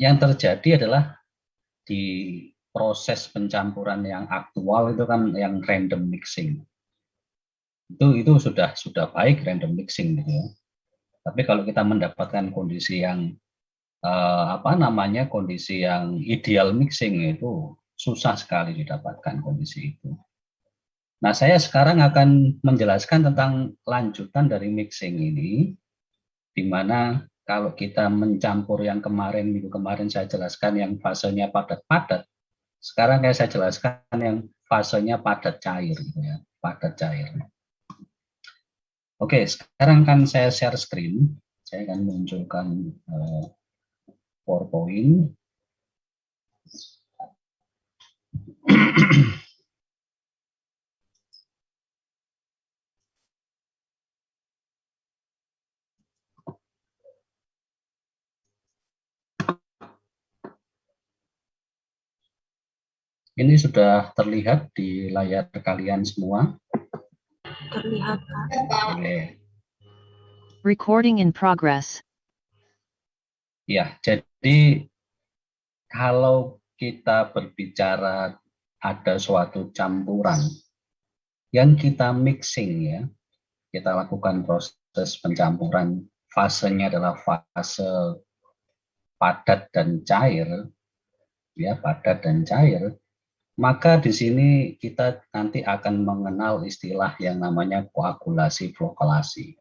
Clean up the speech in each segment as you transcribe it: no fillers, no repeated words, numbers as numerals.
yang terjadi adalah di proses pencampuran yang aktual itu kan yang random mixing. Itu sudah baik random mixing gitu ya. Tapi kalau kita mendapatkan kondisi yang kondisi yang ideal mixing itu susah sekali didapatkan kondisi itu. Nah, saya sekarang akan menjelaskan tentang lanjutan dari mixing ini, di mana kalau kita mencampur yang minggu kemarin saya jelaskan yang fasenya padat-padat, sekarang saya jelaskan yang fasenya padat cair, gitu ya, padat cair. Oke, sekarang kan saya share screen, saya akan munculkan PowerPoint. Ini sudah terlihat di layar kalian semua? Terlihat, Pak. Oke. Recording in progress. Ya, jadi kalau kita berbicara ada suatu campuran yang kita mixing ya, kita lakukan proses pencampuran, fasenya adalah fase padat dan cair, ya padat dan cair, maka di sini kita nanti akan mengenal istilah yang namanya koagulasi flokkulasi.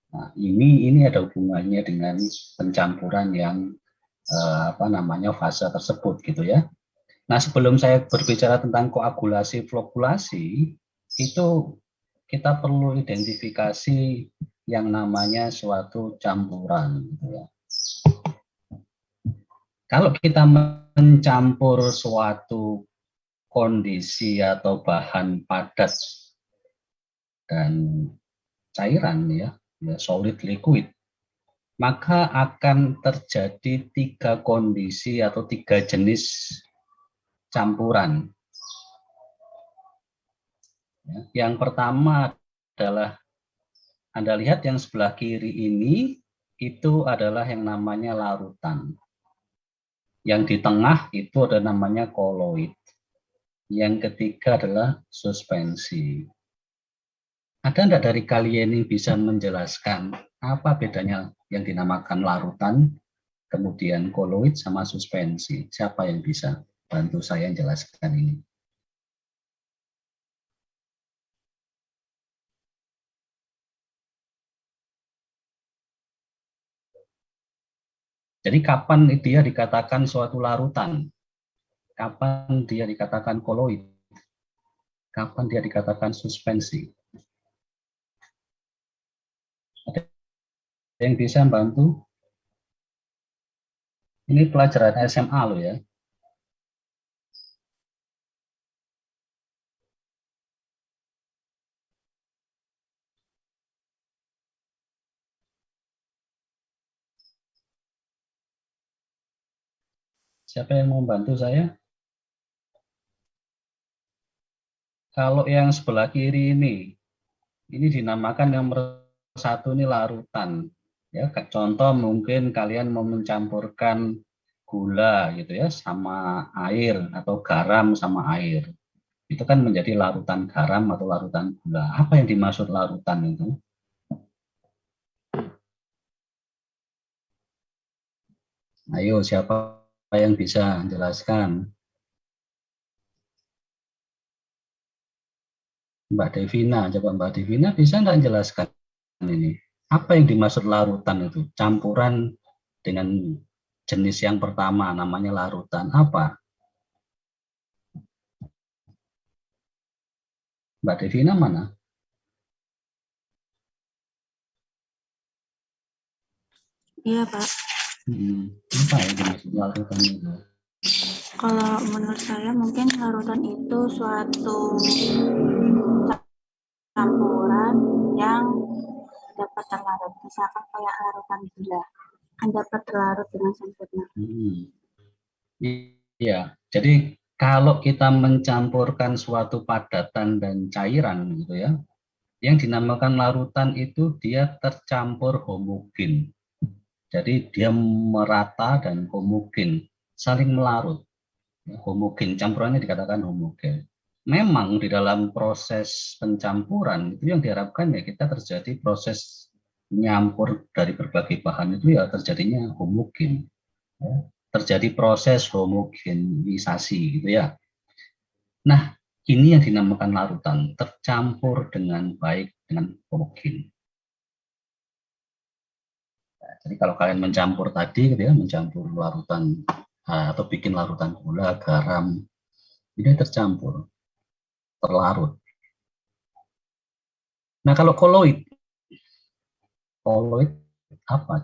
Nah, ini ada hubungannya dengan pencampuran yang fase tersebut gitu ya. Nah, sebelum saya berbicara tentang koagulasi flokkulasi, itu kita perlu identifikasi yang namanya suatu campuran gitu ya. Kalau kita mencampur suatu kondisi atau bahan padat dan cairan ya solid liquid, maka akan terjadi 3 kondisi atau 3 jenis campuran. Yang pertama adalah Anda lihat yang sebelah kiri ini itu adalah yang namanya larutan. Yang di tengah itu ada namanya koloid. Yang ketiga adalah suspensi. Ada enggak dari kalian ini bisa menjelaskan apa bedanya yang dinamakan larutan, kemudian koloid sama suspensi? Siapa yang bisa bantu saya jelaskan ini? Jadi kapan dia dikatakan suatu larutan? Kapan dia dikatakan koloid? Kapan dia dikatakan suspensi? Ada yang bisa bantu? Ini pelajaran SMA loh ya. Siapa yang mau bantu saya? Kalau yang sebelah kiri ini dinamakan yang nomor 1 ini larutan. Ya, contoh mungkin kalian mau mencampurkan gula gitu ya sama air atau garam sama air. Itu kan menjadi larutan garam atau larutan gula. Apa yang dimaksud larutan itu? Ayo, siapa yang bisa menjelaskan? Mbak Devina, coba Mbak Devina bisa nggak menjelaskan ini? Apa yang dimaksud larutan itu? Campuran dengan jenis yang pertama namanya larutan. Apa? Mbak Devina mana? Iya, Pak. Apa yang dimaksud larutan itu? Kalau menurut saya mungkin larutan itu suatu campuran yang dapat terlarut. Misalkan kayak larutan gula, kan dapat terlarut dengan sempurna. Iya, jadi kalau kita mencampurkan suatu padatan dan cairan gitu ya, yang dinamakan larutan itu dia tercampur homogen. Jadi dia merata dan homogen, saling melarut. Homogen, campurannya dikatakan homogen. Memang di dalam proses pencampuran itu yang diharapkan ya kita terjadi proses nyampur dari berbagai bahan itu ya terjadinya homogen. Terjadi proses homogenisasi gitu ya. Nah, ini yang dinamakan larutan, tercampur dengan baik dengan homogen. Jadi kalau kalian mencampur tadi gitu ya, mencampur larutan atau bikin larutan gula, garam, ini tercampur, terlarut. Nah kalau koloid apa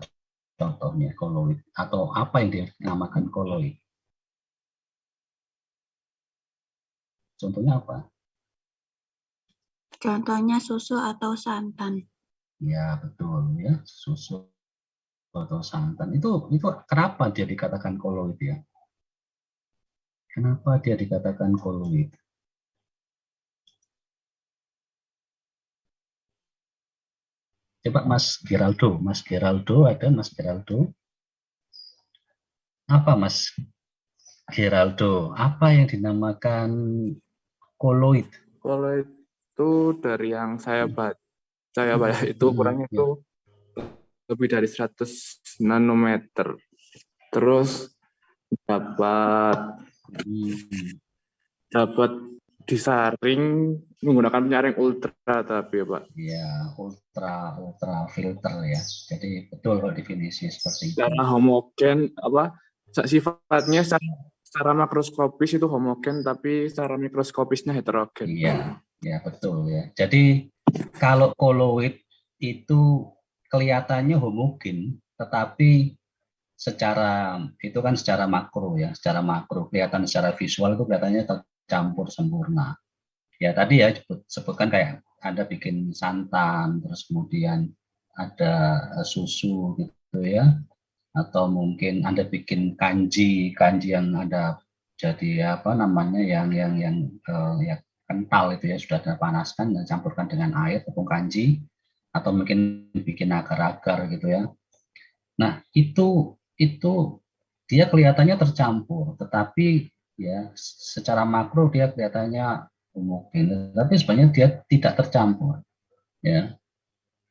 contohnya koloid atau apa yang dinamakan koloid? Contohnya apa? Contohnya susu atau santan. Ya betul ya, susu atau santan. Itu kenapa dia dikatakan koloid ya? Kenapa dia dikatakan koloid? Coba Mas Geraldo ada Mas Geraldo? Apa Mas Geraldo? Apa yang dinamakan koloid? Kalau itu dari yang saya baca itu ukurannya Ya. itu lebih dari 100 nanometer. Terus dapat disaring menggunakan penyaring ultra tapi ya Pak. Ya, ultra filter ya. Jadi betul kalau definisi seperti itu. Secara homogen sifatnya secara makroskopis itu homogen tapi secara mikroskopisnya heterogen. Iya, ya betul ya. Jadi kalau koloid itu kelihatannya homogen, tetapi secara makro ya, secara makro kelihatan secara visual itu kelihatannya tercampur sempurna. Ya tadi ya sebutkan kayak ada bikin santan, terus kemudian ada susu gitu ya, atau mungkin Anda bikin kanji yang ada jadi apa namanya yang ya kental itu ya sudah dipanaskan dan campurkan dengan air tepung kanji atau mungkin bikin agar-agar gitu ya. Nah, itu dia kelihatannya tercampur, tetapi ya secara makro dia kelihatannya homogen, tapi sebenarnya dia tidak tercampur. Ya,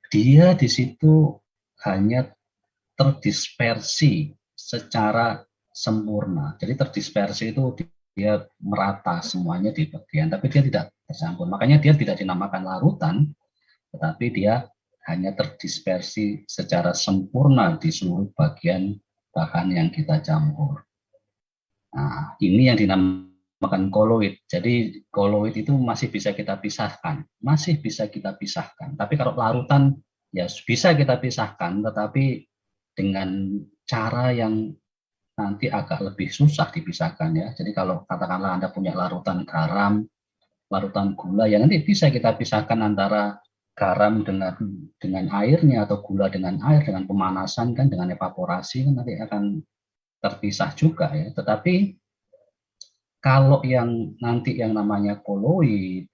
dia di situ hanya terdispersi secara sempurna. Jadi terdispersi itu dia merata semuanya di bagian, tapi dia tidak tercampur. Makanya dia tidak dinamakan larutan, tetapi dia hanya terdispersi secara sempurna di seluruh bagian bahan yang kita campur. Nah, ini yang dinamakan koloid. Jadi koloid itu masih bisa kita pisahkan, Tapi kalau larutan ya bisa kita pisahkan, tetapi dengan cara yang nanti agak lebih susah dipisahkan ya. Jadi kalau katakanlah Anda punya larutan garam, larutan gula, ya nanti bisa kita pisahkan antara garam dengan airnya atau gula dengan air dengan pemanasan kan dengan evaporasi kan nanti akan terpisah juga ya. Tetapi kalau yang nanti yang namanya koloid,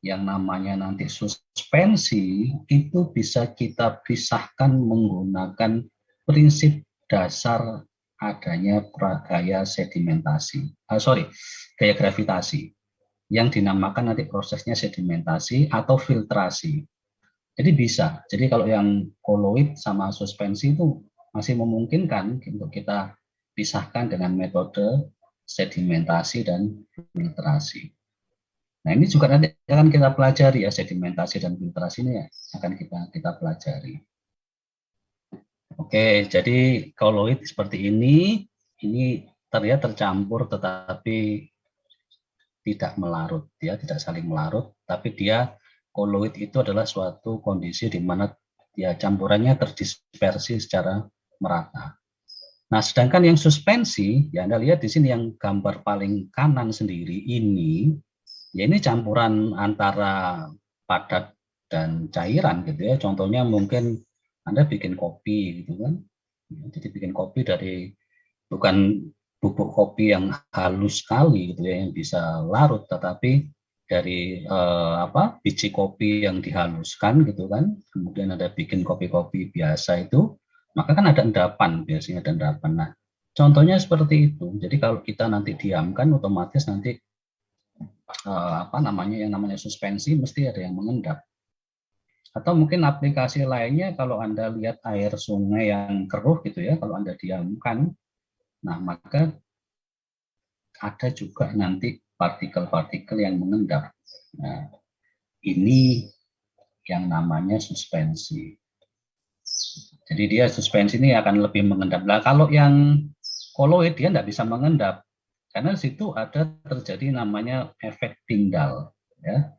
yang namanya nanti suspensi itu bisa kita pisahkan menggunakan prinsip dasar adanya gaya sedimentasi. Gaya gravitasi yang dinamakan nanti prosesnya sedimentasi atau filtrasi. Jadi bisa. Jadi kalau yang koloid sama suspensi itu masih memungkinkan untuk kita pisahkan dengan metode sedimentasi dan filtrasi. Nah ini juga nanti akan kita pelajari ya, sedimentasi dan filtrasi ini akan kita pelajari. Oke, jadi koloid seperti ini terlihat tercampur tetapi tidak melarut, dia tidak saling melarut, tapi dia koloid itu adalah suatu kondisi di mana ya campurannya terdispersi secara merata. Nah, sedangkan yang suspensi, ya Anda lihat di sini yang gambar paling kanan sendiri ini, ya ini campuran antara padat dan cairan gitu ya. Contohnya mungkin Anda bikin kopi gitu kan. Jadi bikin kopi dari bukan bubuk kopi yang halus sekali gitu ya yang bisa larut, tetapi dari biji kopi yang dihaluskan gitu kan. Kemudian ada bikin kopi-kopi biasa itu maka kan ada endapan, biasanya ada endapan. Nah, contohnya seperti itu. Jadi kalau kita nanti diamkan, otomatis nanti yang namanya suspensi mesti ada yang mengendap. Atau mungkin aplikasi lainnya kalau Anda lihat air sungai yang keruh gitu ya, kalau Anda diamkan, nah maka ada juga nanti partikel-partikel yang mengendap. Nah, ini yang namanya suspensi. Jadi dia suspensi ini akan lebih mengendap. Nah, kalau yang koloid dia tidak bisa mengendap karena di situ ada terjadi namanya efek Tyndall. Ya.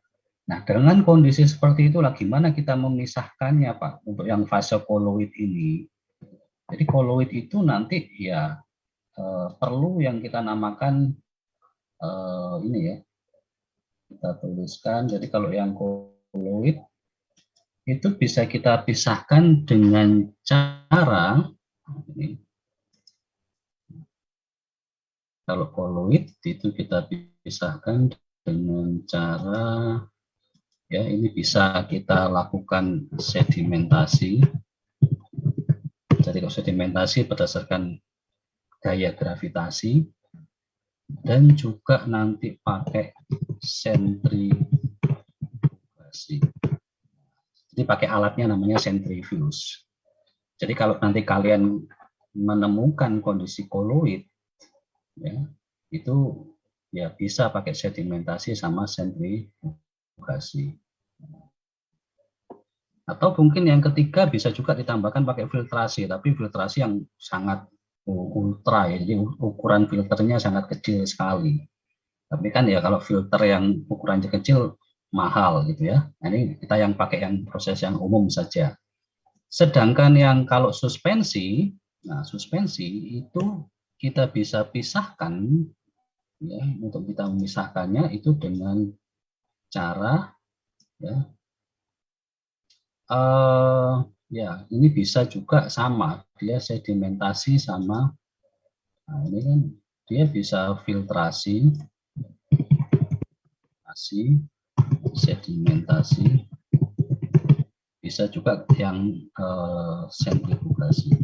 Nah, dengan kondisi seperti itulah gimana kita memisahkannya, Pak, untuk yang fase koloid ini. Jadi koloid itu nanti ya perlu yang kita namakan ini ya, kita tuliskan. Jadi kalau yang koloid itu bisa kita pisahkan dengan cara ini. Kalau koloid itu kita pisahkan dengan cara ya ini bisa kita lakukan sedimentasi. Jadi kalau sedimentasi berdasarkan gaya gravitasi dan juga nanti pakai sentrifugasi. Jadi pakai alatnya namanya centrifuge. Jadi kalau nanti kalian menemukan kondisi koloid, ya, itu ya bisa pakai sedimentasi sama sentrifugasi. Atau mungkin yang ketiga bisa juga ditambahkan pakai filtrasi, tapi filtrasi yang sangat ultra ya, jadi ukuran filternya sangat kecil sekali. Tapi kan ya kalau filter yang ukurannya kecil mahal gitu ya. Nah, ini kita yang pakai yang proses yang umum saja. Sedangkan yang kalau suspensi, nah suspensi itu kita bisa pisahkan ya, untuk kita memisahkannya itu dengan cara ya ya ini bisa juga sama, dia sedimentasi sama, nah ini kan dia bisa filtrasi, sedimentasi, bisa juga yang sentrifugasi.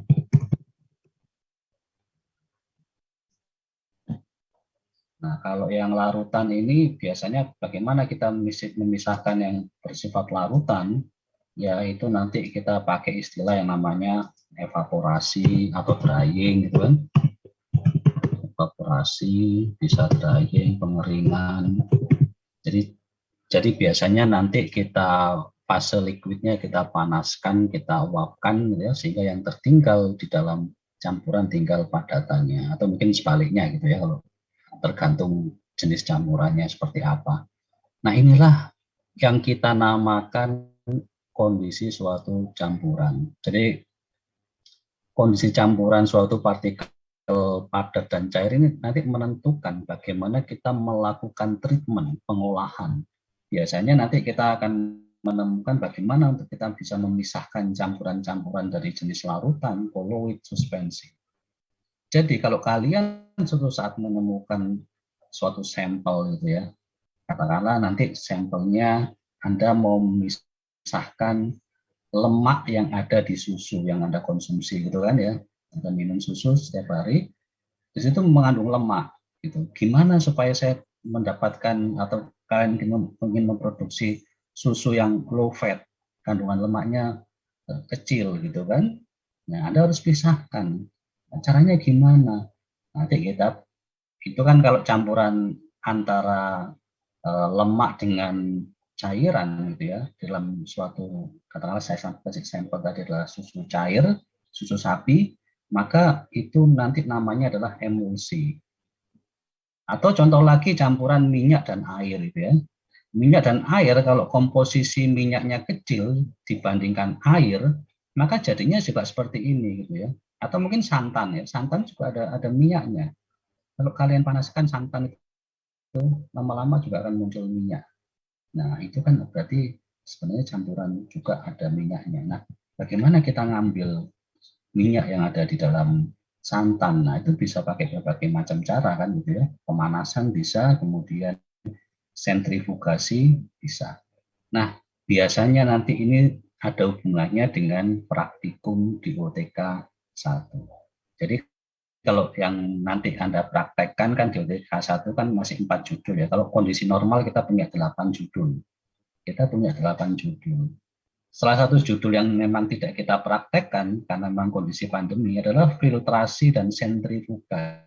Nah, kalau yang larutan ini biasanya bagaimana kita memisahkan yang bersifat larutan, yaitu nanti kita pakai istilah yang namanya evaporasi atau drying gitu kan. Evaporasi, bisa drying, pengeringan. Jadi biasanya nanti kita fase liquidnya kita panaskan, kita uapkan ya, sehingga yang tertinggal di dalam campuran tinggal padatannya, atau mungkin sebaliknya gitu ya, kalau tergantung jenis campurannya seperti apa. Nah, inilah yang kita namakan kondisi suatu campuran. Jadi kondisi campuran suatu partikel padat dan cair ini nanti menentukan bagaimana kita melakukan treatment, pengolahan. Biasanya nanti kita akan menemukan bagaimana untuk kita bisa memisahkan campuran-campuran dari jenis larutan, koloid, suspensi. Jadi kalau kalian suatu saat menemukan suatu sampel gitu ya, katakanlah nanti sampelnya Anda mau memisahkan lemak yang ada di susu yang Anda konsumsi gitu kan ya, Anda minum susu setiap hari, di situ mengandung lemak gitu. Gimana supaya saya mendapatkan atau kalian ingin memproduksi susu yang low fat, kandungan lemaknya kecil gitu kan? Nah, Anda harus pisahkan. Caranya gimana? Nanti kita itu kan kalau campuran antara lemak dengan cairan gitu ya, dalam suatu katakanlah saya kasih sampel tadi adalah susu cair, susu sapi, maka itu nanti namanya adalah emulsi. Atau contoh lagi campuran minyak dan air gitu ya. Minyak dan air kalau komposisi minyaknya kecil dibandingkan air, maka jadinya juga seperti ini gitu ya. Atau mungkin santan ya, santan juga ada minyaknya. Kalau kalian panaskan santan itu lama-lama juga akan muncul minyak. Nah, itu kan berarti sebenarnya campuran juga ada minyaknya. Nah, bagaimana kita ngambil minyak yang ada di dalam santan? Nah, itu bisa pakai berbagai macam cara kan gitu ya. Pemanasan bisa, kemudian sentrifugasi bisa. Nah, biasanya nanti ini ada hubungannya dengan praktikum di UTK 1. Jadi kalau yang nanti Anda praktekkan kan di UTK 1 kan masih 4 judul ya. Kalau kondisi normal kita punya 8 judul. Kita punya 8 judul. Salah satu judul yang memang tidak kita praktekkan karena memang kondisi pandemi adalah filtrasi dan sentrifuga.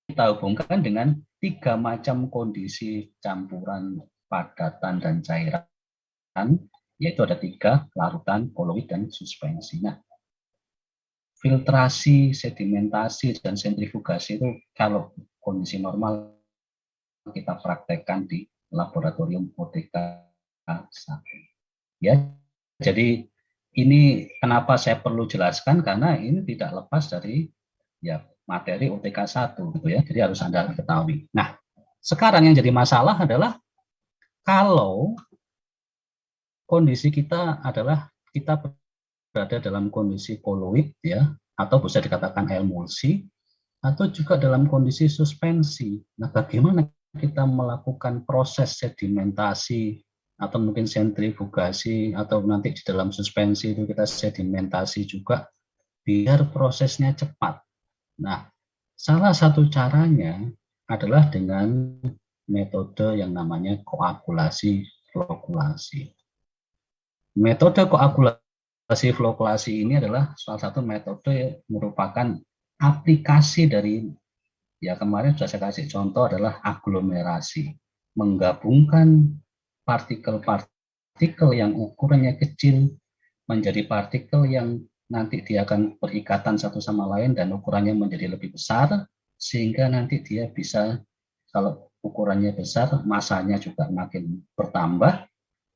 Kita hubungkan dengan 3 macam kondisi campuran padatan dan cairan, yaitu ada 3, larutan, koloid, dan suspensi. Nah, filtrasi, sedimentasi, dan sentrifugasi itu kalau kondisi normal kita praktekkan di laboratorium UTK 1. Ya, jadi ini kenapa saya perlu jelaskan karena ini tidak lepas dari ya materi UTK 1 gitu ya. Jadi harus Anda ketahui. Nah, sekarang yang jadi masalah adalah kalau kondisi kita adalah kita berada dalam kondisi koloid ya, atau bisa dikatakan emulsi, atau juga dalam kondisi suspensi. Nah, bagaimana kita melakukan proses sedimentasi atau mungkin sentrifugasi atau nanti di dalam suspensi itu kita sedimentasi juga biar prosesnya cepat. Nah, salah satu caranya adalah dengan metode yang namanya koagulasi flokulasi. Metode koagulasi flokulasi ini adalah salah satu metode yang merupakan aplikasi dari, ya kemarin sudah saya kasih contoh adalah aglomerasi, menggabungkan partikel-partikel yang ukurannya kecil menjadi partikel yang nanti dia akan berikatan satu sama lain dan ukurannya menjadi lebih besar, sehingga nanti dia bisa, kalau ukurannya besar, masanya juga makin bertambah,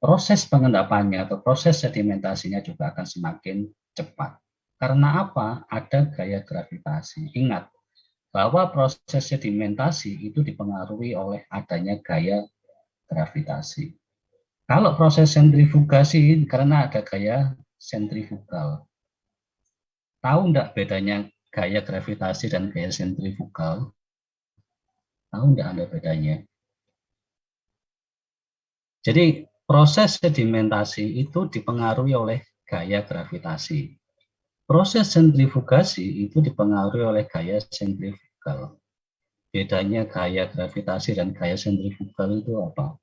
proses pengendapannya atau proses sedimentasinya juga akan semakin cepat. Karena apa? Ada gaya gravitasi. Ingat, bahwa proses sedimentasi itu dipengaruhi oleh adanya gaya gravitasi. Kalau proses sentrifugasi karena ada gaya sentrifugal. Tahu enggak bedanya gaya gravitasi dan gaya sentrifugal? Tahu enggak Anda bedanya? Jadi proses sedimentasi itu dipengaruhi oleh gaya gravitasi. Proses sentrifugasi itu dipengaruhi oleh gaya sentrifugal. Bedanya gaya gravitasi dan gaya sentrifugal itu apa?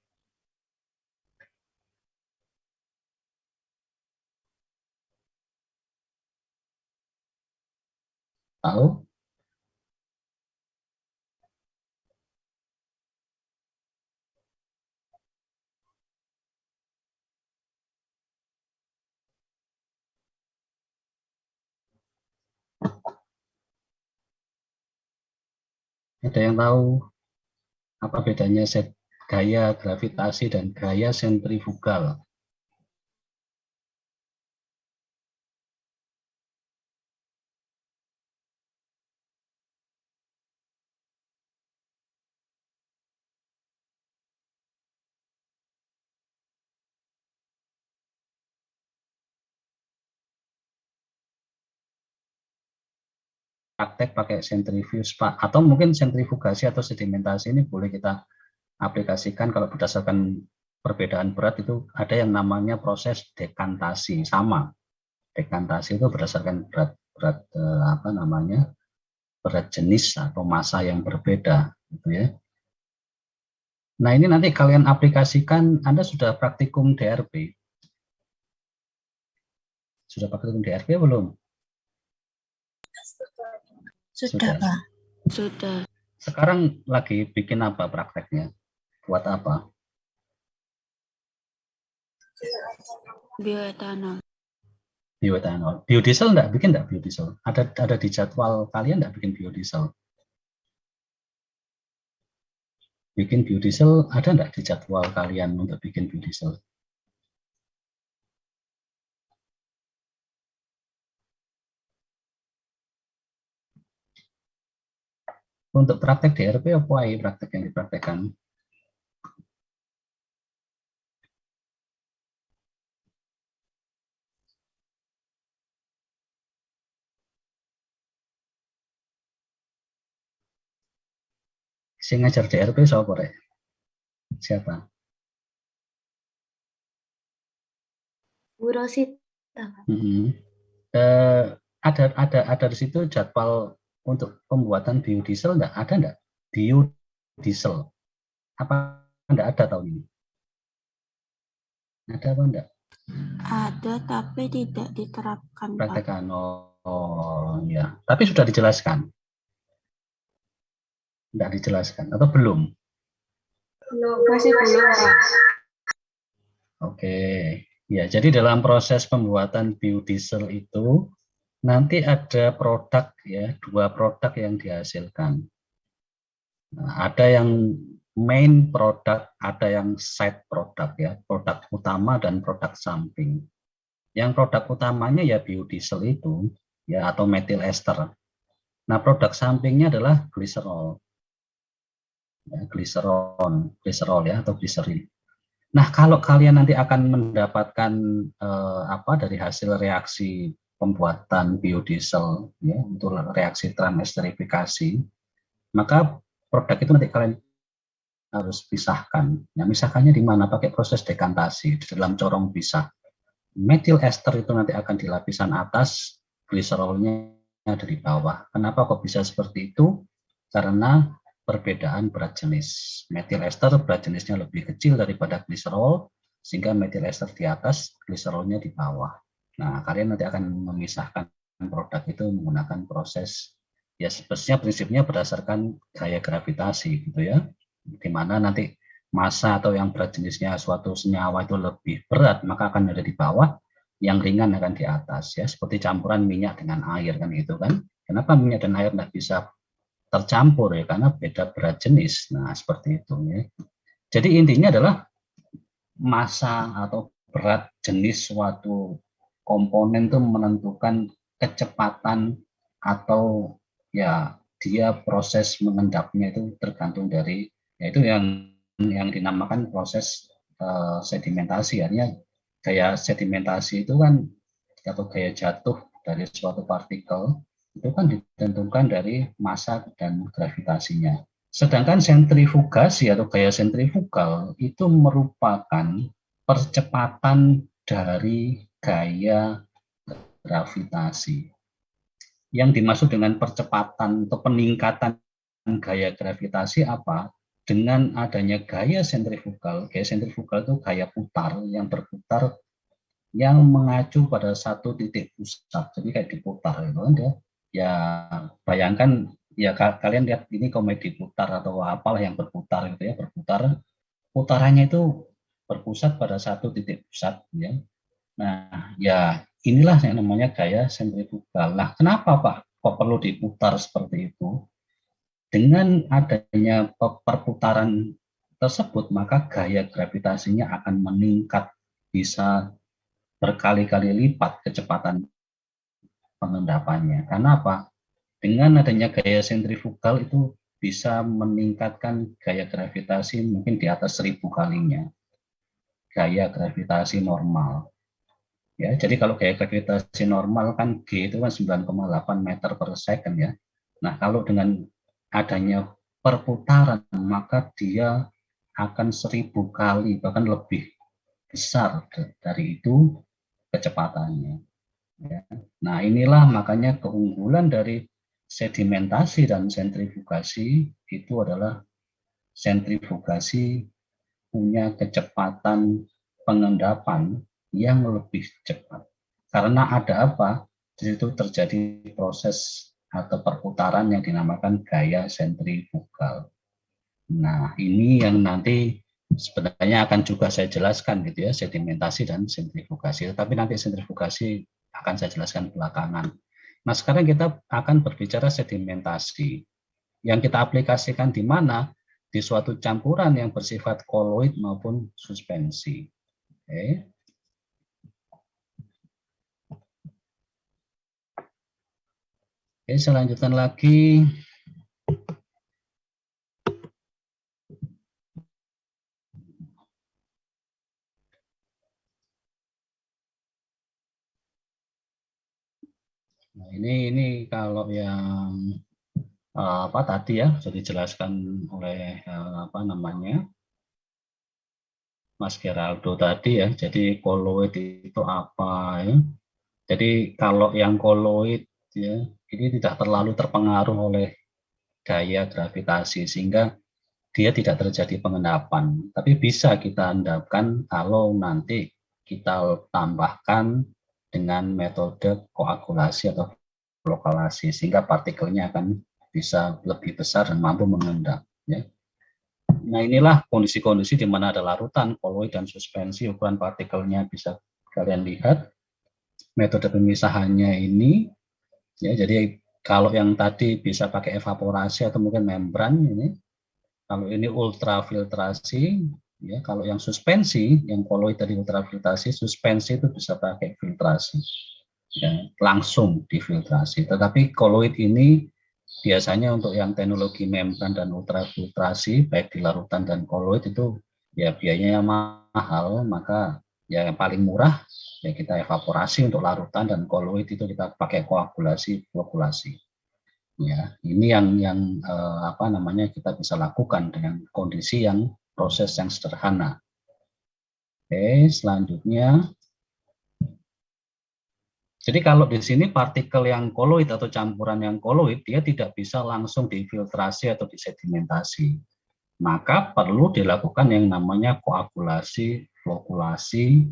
Tahu? Ada yang tahu apa bedanya gaya gravitasi dan gaya sentrifugal? Praktek pakai sentrifuge Pak, atau mungkin sentrifugasi atau sedimentasi ini boleh kita aplikasikan kalau berdasarkan perbedaan berat itu ada yang namanya proses dekantasi. Sama, dekantasi itu berdasarkan berat apa namanya, berat jenis atau massa yang berbeda gitu ya. Nah, ini nanti kalian aplikasikan. Anda sudah praktikum DRP? Sudah praktikum DRP belum? Sudah, Pak. Sudah. Sekarang lagi bikin apa prakteknya? Buat apa? Bioetanol. Bioetanol. Biodiesel enggak bikin enggak biodiesel? Ada di jadwal kalian enggak bikin biodiesel? Bikin biodiesel ada enggak di jadwal kalian untuk bikin biodiesel? Untuk praktek DRP apa ya praktek yang dipraktekkan? Sing ngajar DRP siapa rek? Siapa? Bu Rosita, Pak. Mhm. Ada di situ jadwal untuk pembuatan biodiesel enggak? Ada enggak? Biodiesel. Apa enggak ada tahun ini? Ada apa enggak? Ada tapi tidak diterapkan, Pak. Praktekan. Oh, ya. Tapi sudah dijelaskan. Enggak dijelaskan atau belum? Masih belum, Pak. Oke. Ya, jadi dalam proses pembuatan biodiesel itu nanti ada produk ya, 2 produk yang dihasilkan. Nah, ada yang main produk, ada yang side produk ya, produk utama dan produk samping. Yang produk utamanya ya biodiesel itu ya atau methyl ester. Nah, produk sampingnya adalah gliserol. Ya, gliserol ya atau gliserin. Nah, kalau kalian nanti akan mendapatkan dari hasil reaksi pembuatan biodiesel ya untuk reaksi transesterifikasi, maka produk itu nanti kalian harus pisahkan. Nah, pisahkannya di mana? Pakai proses dekantasi di dalam corong pisah. Methyl ester itu nanti akan di lapisan atas, gliserolnya ada di bawah. Kenapa kok bisa seperti itu? Karena perbedaan berat jenis. Methyl ester berat jenisnya lebih kecil daripada gliserol, sehingga methyl ester di atas, gliserolnya di bawah. Nah, kalian nanti akan memisahkan produk itu menggunakan proses, ya sebetulnya prinsipnya berdasarkan gaya gravitasi gitu ya, di mana nanti massa atau yang berat jenisnya suatu senyawa itu lebih berat, maka akan ada di bawah, yang ringan akan di atas ya, seperti campuran minyak dengan air kan gitu kan. Kenapa minyak dan air tidak bisa tercampur ya? Karena beda berat jenis. Nah, seperti itu ya. Jadi intinya adalah massa atau berat jenis suatu komponen itu menentukan kecepatan atau ya dia proses mengendapnya itu tergantung dari, yaitu yang dinamakan proses sedimentasi. Artinya gaya sedimentasi itu kan atau gaya jatuh dari suatu partikel itu kan ditentukan dari massa dan gravitasinya. Sedangkan sentrifugasi atau gaya sentrifugal itu merupakan percepatan dari gaya gravitasi. Yang dimaksud dengan percepatan atau peningkatan gaya gravitasi apa? Dengan adanya gaya sentrifugal itu gaya putar yang berputar yang mengacu pada satu titik pusat. Jadi kayak diputar gitu kan dia. Ya bayangkan ya kalian lihat ini komedi putar atau apalah yang berputar gitu ya, berputar. Putarannya itu berpusat pada satu titik pusat ya. Nah, ya inilah yang namanya gaya sentrifugal. Nah, kenapa Pak kok perlu diputar seperti itu? Dengan adanya perputaran tersebut, maka gaya gravitasinya akan meningkat, bisa berkali-kali lipat kecepatan pengendapannya. Karena apa? Dengan adanya gaya sentrifugal itu bisa meningkatkan gaya gravitasi mungkin di atas 1000 kalinya gaya gravitasi normal. Ya, jadi kalau gaya gravitasi normal kan G itu kan 9,8 meter per second ya. Nah, kalau dengan adanya perputaran maka dia akan 1000 kali bahkan lebih besar dari itu kecepatannya. Ya. Nah, inilah makanya keunggulan dari sedimentasi dan sentrifugasi itu adalah sentrifugasi punya kecepatan pengendapan yang lebih cepat. Karena ada apa? Di situ terjadi proses atau perputaran yang dinamakan gaya sentrifugal. Nah, ini yang nanti sebenarnya akan juga saya jelaskan gitu ya, sedimentasi dan sentrifugasi. Tapi nanti sentrifugasi akan saya jelaskan belakangan. Nah, sekarang kita akan berbicara sedimentasi. Yang kita aplikasikan di mana? Di suatu campuran yang bersifat koloid maupun suspensi. Oke. Oke, saya lanjutkan lagi. Nah, ini kalau yang apa tadi ya sudah dijelaskan oleh apa namanya Mas Geraldo tadi ya. Jadi koloid itu apa ya? Jadi kalau yang koloid ya, ini tidak terlalu terpengaruh oleh gaya gravitasi sehingga dia tidak terjadi pengendapan. Tapi bisa kita endapkan kalau nanti kita tambahkan dengan metode koagulasi atau flokalasi sehingga partikelnya akan bisa lebih besar dan mampu mengendap. Ya. Nah inilah kondisi-kondisi di mana ada larutan, koloid, dan suspensi. Ukuran partikelnya bisa kalian lihat. Metode pemisahannya ini, ya jadi kalau yang tadi bisa pakai evaporasi atau mungkin membran ini, kalau ini ultrafiltrasi, ya kalau yang suspensi, yang koloid tadi ultrafiltrasi, suspensi itu bisa pakai filtrasi, ya, langsung difiltrasi. Tetapi koloid ini biasanya untuk yang teknologi membran dan ultrafiltrasi, baik di larutan dan koloid itu ya biayanya mahal, maka ya yang paling murah ya kita evaporasi untuk larutan dan koloid itu kita pakai koagulasi, flokulasi. Ya, ini yang apa namanya kita bisa lakukan dengan kondisi yang proses yang sederhana. Oke, selanjutnya. Jadi kalau di sini partikel yang koloid atau campuran yang koloid, dia tidak bisa langsung difiltrasi atau disedimentasi. Maka perlu dilakukan yang namanya koagulasi, flokulasi,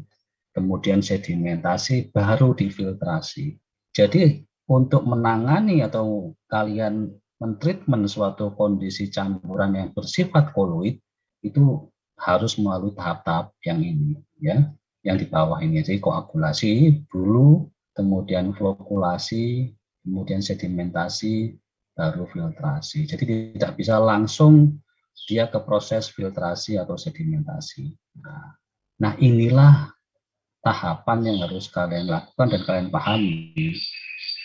kemudian sedimentasi, baru difiltrasi. Jadi untuk menangani atau kalian mentreatment suatu kondisi campuran yang bersifat koloid, itu harus melalui tahap-tahap yang ini, ya, yang di bawah ini. Jadi koagulasi dulu, kemudian flokulasi, kemudian sedimentasi, baru filtrasi. Jadi tidak bisa langsung dia ke proses filtrasi atau sedimentasi. Nah inilah tahapan yang harus kalian lakukan dan kalian pahami.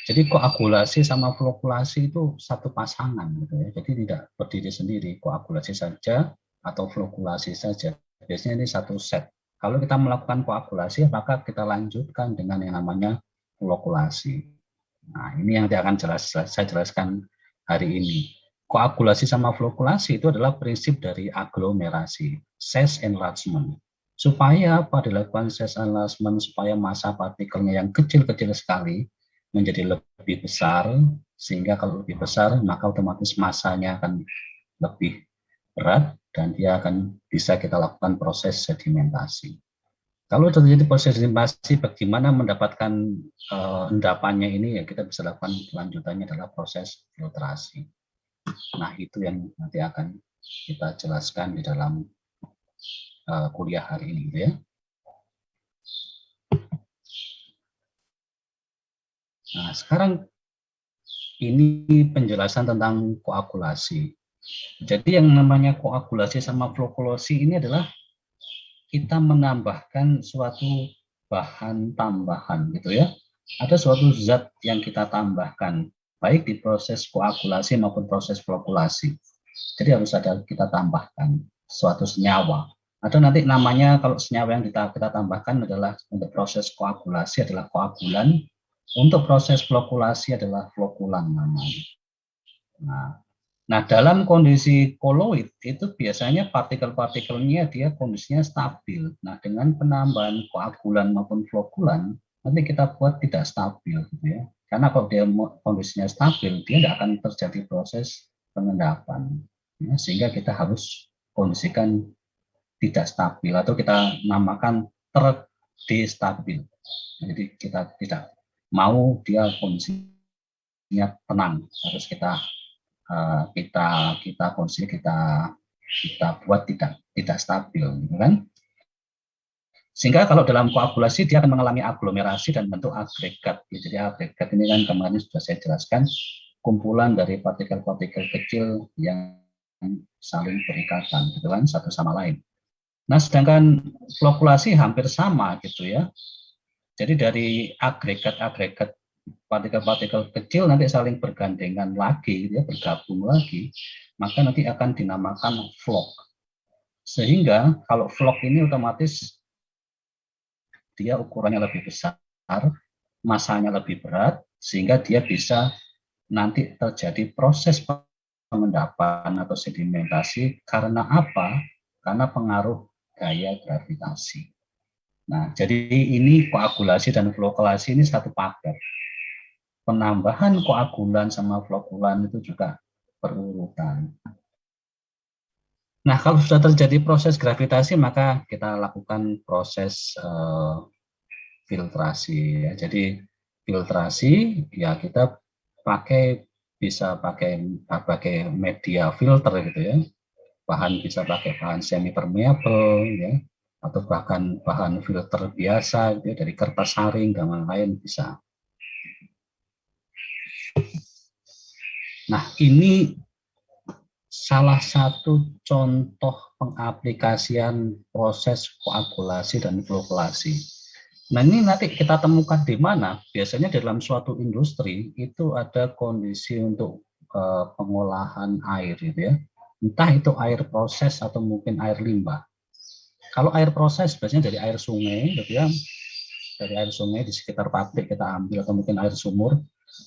Jadi koagulasi sama flokulasi itu satu pasangan, gitu ya. Jadi tidak berdiri sendiri, koagulasi saja atau flokulasi saja. Biasanya ini satu set. Kalau kita melakukan koagulasi, maka kita lanjutkan dengan yang namanya flokulasi. Nah, ini yang akan saya jelaskan hari ini. Koagulasi sama flokulasi itu adalah prinsip dari aglomerasi, size enlargement. Supaya apa dilakukan size enlargement, supaya massa partikelnya yang kecil-kecil sekali menjadi lebih besar, sehingga kalau lebih besar maka otomatis massanya akan lebih berat dan dia akan bisa kita lakukan proses sedimentasi. Kalau terjadi proses sedimentasi, bagaimana mendapatkan endapannya ini, ya kita bisa lakukan lanjutannya adalah proses filtrasi. Nah itu yang nanti akan kita jelaskan di dalam kuliah hari ini, gitu ya. Nah sekarang ini penjelasan tentang koagulasi. Jadi yang namanya koagulasi sama flokulasi ini adalah kita menambahkan suatu bahan tambahan gitu ya. Ada suatu zat yang kita tambahkan baik di proses koagulasi maupun proses flokulasi. Jadi harus ada kita tambahkan suatu senyawa. Atau nanti namanya kalau senyawa yang kita tambahkan adalah untuk proses koagulasi adalah koagulan, untuk proses flokulasi adalah flokulan namanya. Nah, dalam kondisi koloid itu biasanya partikel-partikelnya dia kondisinya stabil. Nah, dengan penambahan koagulan maupun flokulan, nanti kita buat tidak stabil, gitu ya. Karena kalau dia kondisinya stabil, dia tidak akan terjadi proses pengendapan. Ya, sehingga kita harus kondisikan tidak stabil atau kita namakan terdestabil. Jadi kita tidak mau dia kondisinya tenang, harus kita kondisi kita buat tidak stabil, gitu kan? Sehingga kalau dalam koagulasi dia akan mengalami aglomerasi dan bentuk agregat. Jadi agregat ini kan kemarin sudah saya jelaskan, kumpulan dari partikel-partikel kecil yang saling berikatan, gitu kan, satu sama lain. Nah, sedangkan flokulasi hampir sama, gitu ya. Jadi dari agregat-agregat partikel-partikel kecil nanti saling bergandengan lagi, ya, bergabung lagi, maka nanti akan dinamakan flock. Sehingga kalau flock ini otomatis dia ukurannya lebih besar, masanya lebih berat, sehingga dia bisa nanti terjadi proses pengendapan atau sedimentasi. Karena apa? Karena pengaruh gaya gravitasi. Nah, jadi ini koagulasi dan flokulasi ini satu paket. Penambahan koagulan sama flokulan itu juga berurutan. Nah, kalau sudah terjadi proses gravitasi, maka kita lakukan proses filtrasi. Ya. Jadi filtrasi, ya kita bisa pakai media filter gitu ya. Bahan bisa pakai bahan semi permeable ya, atau bahkan bahan filter biasa gitu ya, dari kertas saring dan lain-lain bisa. Nah, ini salah satu contoh pengaplikasian proses koagulasi dan flokulasi. Nah, ini nanti kita temukan di mana? Biasanya dalam suatu industri itu ada kondisi untuk pengolahan air gitu ya. Entah itu air proses atau mungkin air limbah. Kalau air proses biasanya dari air sungai gitu ya. Dari air sungai di sekitar pabrik kita ambil atau mungkin air sumur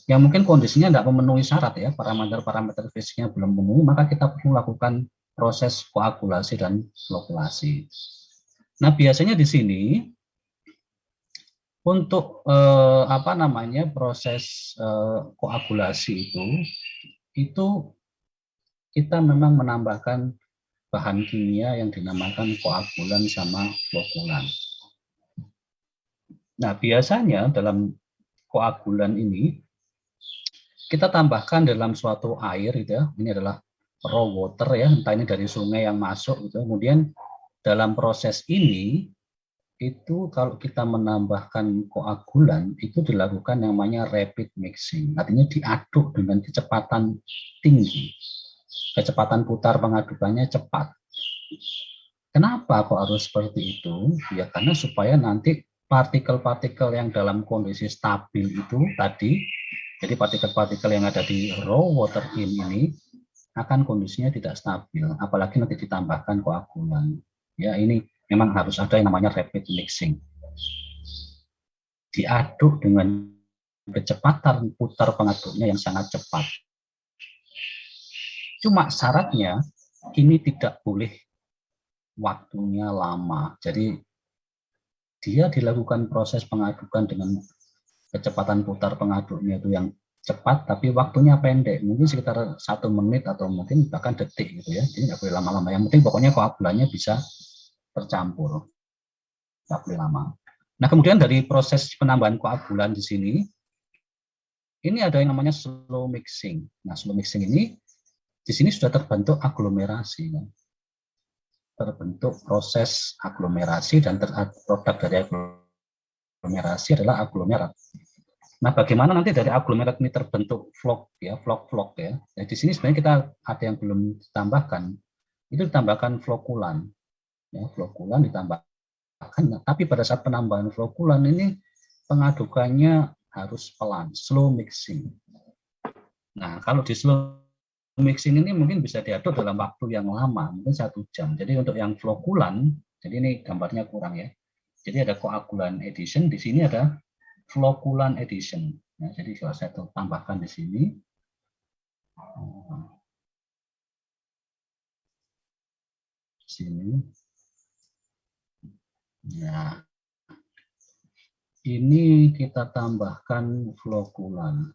yang mungkin kondisinya tidak memenuhi syarat ya, parameter fisiknya belum memenuhi, maka kita perlu lakukan proses koagulasi dan flokulasi. Nah, biasanya di sini untuk proses koagulasi itu kita memang menambahkan bahan kimia yang dinamakan koagulan sama flokulan. Nah, biasanya dalam koagulan ini kita tambahkan dalam suatu air gitu ya. Ini adalah raw water ya, entah ini dari sungai yang masuk gitu. Kemudian dalam proses ini itu kalau kita menambahkan koagulan itu dilakukan yang namanya rapid mixing. Artinya diaduk dengan kecepatan tinggi. Kecepatan putar pengadukannya cepat. Kenapa kok harus seperti itu? Ya karena supaya nanti partikel-partikel yang dalam kondisi stabil itu tadi, jadi partikel-partikel yang ada di raw water ini akan kondisinya tidak stabil, apalagi nanti ditambahkan koagulan. Ya ini memang harus ada yang namanya rapid mixing. Diaduk dengan kecepatan putar pengaduknya yang sangat cepat. Cuma syaratnya ini tidak boleh waktunya lama. Jadi dia dilakukan proses pengadukan dengan kecepatan putar pengaduknya itu yang cepat, tapi waktunya pendek, mungkin sekitar 1 menit atau mungkin bahkan detik gitu ya. Jadi nggak boleh lama-lama. Yang penting pokoknya koagulannya bisa tercampur, nggak boleh lama. Nah, kemudian dari proses penambahan koagulan di sini, ini ada yang namanya slow mixing. Nah, slow mixing ini di sini sudah terbentuk aglomerasi, kan? Terbentuk proses aglomerasi dan produk dari aglomerasi adalah aglomerat. Nah, bagaimana nanti dari aglomerat ini terbentuk vlog ya, vlog ya. Nah, di sini sebenarnya kita ada yang belum ditambahkan. Itu ditambahkan flokulan. Ya, flokulan ditambahkan. Nah, tapi pada saat penambahan flokulan ini pengadukannya harus pelan, slow mixing. Nah, kalau di slow mixing ini mungkin bisa diaduk dalam waktu yang lama, mungkin 1 jam. Jadi untuk yang flokulan, jadi ini gambarnya kurang ya. Jadi ada koagulan addition, di sini ada flokulan addition. Nah, jadi kalau saya tambahkan di sini, nah, ini kita tambahkan flokulan.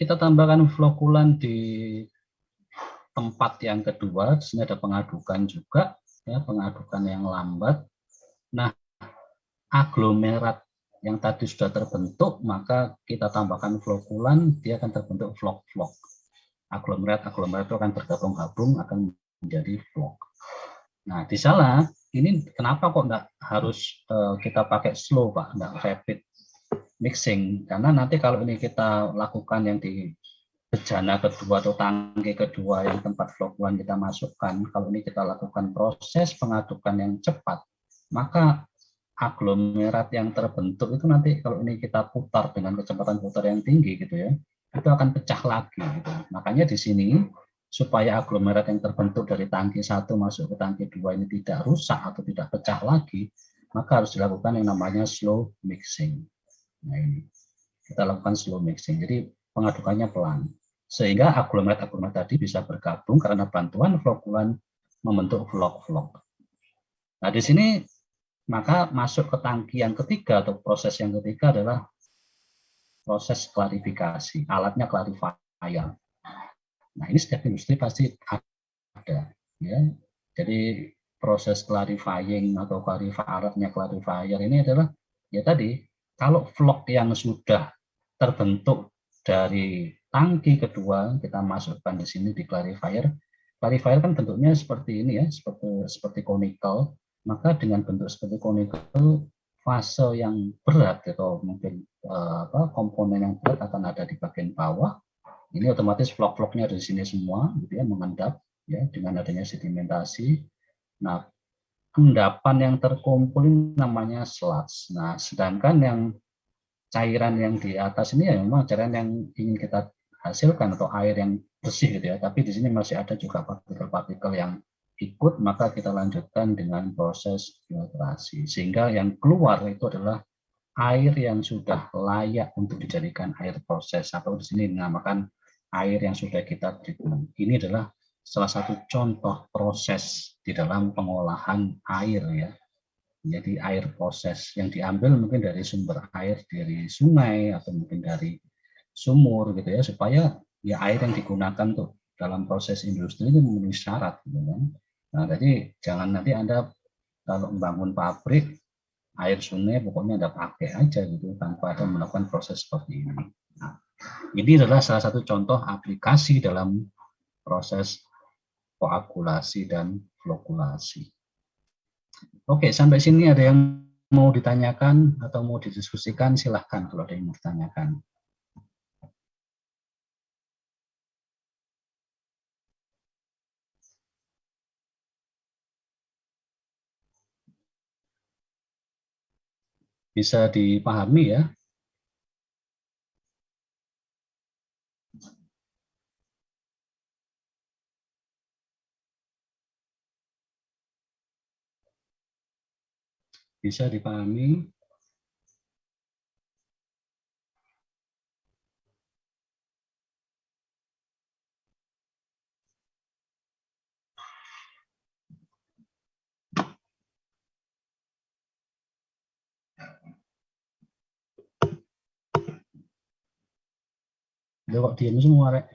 Kita tambahkan flokulan di tempat yang kedua, di sini ada pengadukan juga, ya, pengadukan yang lambat. Nah, aglomerat yang tadi sudah terbentuk, maka kita tambahkan flokulan, dia akan terbentuk vlog-vlog. Aglomerat itu akan bergabung-gabung, akan menjadi vlog. Nah, di sana, ini kenapa kok enggak harus kita pakai slow, Pak, enggak rapid mixing, karena nanti kalau ini kita lakukan yang di bejana kedua atau tangki kedua yang tempat flokulan kita masukkan, kalau ini kita lakukan proses pengadukan yang cepat, maka aglomerat yang terbentuk itu nanti kalau ini kita putar dengan kecepatan putar yang tinggi gitu ya, itu akan pecah lagi gitu. Makanya di sini supaya aglomerat yang terbentuk dari tangki 1 masuk ke tangki 2 ini tidak rusak atau tidak pecah lagi, maka harus dilakukan yang namanya slow mixing. Nah, ini. kita lakukan slow mixing. Jadi pengadukannya pelan. Sehingga aglomerat-aglomerat tadi bisa bergabung karena bantuan flokulan membentuk vlog-vlog. Nah, di sini maka masuk ke tangki yang ketiga atau proses yang ketiga adalah proses klarifikasi, alatnya clarifier. Nah, ini setiap industri pasti ada, ya. Jadi proses clarifying atau alatnya clarifier ini adalah ya tadi, kalau vlog yang sudah terbentuk dari tangki kedua kita masukkan di sini di clarifier. Clarifier kan bentuknya seperti ini ya, seperti conical. Maka dengan bentuk seperti conical, fase yang berat atau mungkin komponen yang berat akan ada di bagian bawah. Ini otomatis vlog-vlognya di sini semua, gitu ya, mengendap ya dengan adanya sedimentasi. Nah, endapan yang terkumpul ini namanya sludge. Nah, sedangkan yang cairan yang di atas ini ya memang cairan yang ingin kita hasilkan atau air yang bersih gitu ya. Tapi di sini masih ada juga partikel-partikel yang ikut, maka kita lanjutkan dengan proses filtrasi. Sehingga yang keluar itu adalah air yang sudah layak untuk dijadikan air proses atau di sini dinamakan air yang sudah kita treatment. Ini adalah salah satu contoh proses di dalam pengolahan air ya. Jadi air proses yang diambil mungkin dari sumber air dari sungai atau mungkin dari sumur gitu ya, supaya ya air yang digunakan tuh dalam proses industri itu memenuhi syarat gitu kan. Nah, jadi jangan nanti Anda kalau membangun pabrik air sungai pokoknya Anda pakai aja gitu tanpa ada melakukan proses seperti ini. Nah, ini adalah salah satu contoh aplikasi dalam proses koagulasi dan flokulasi. Oke, sampai sini ada yang mau ditanyakan atau mau didiskusikan, silahkan kalau ada yang mau ditanyakan. Bisa dipahami ya? Bisa dipahami? Udah kok diam semua, Rek?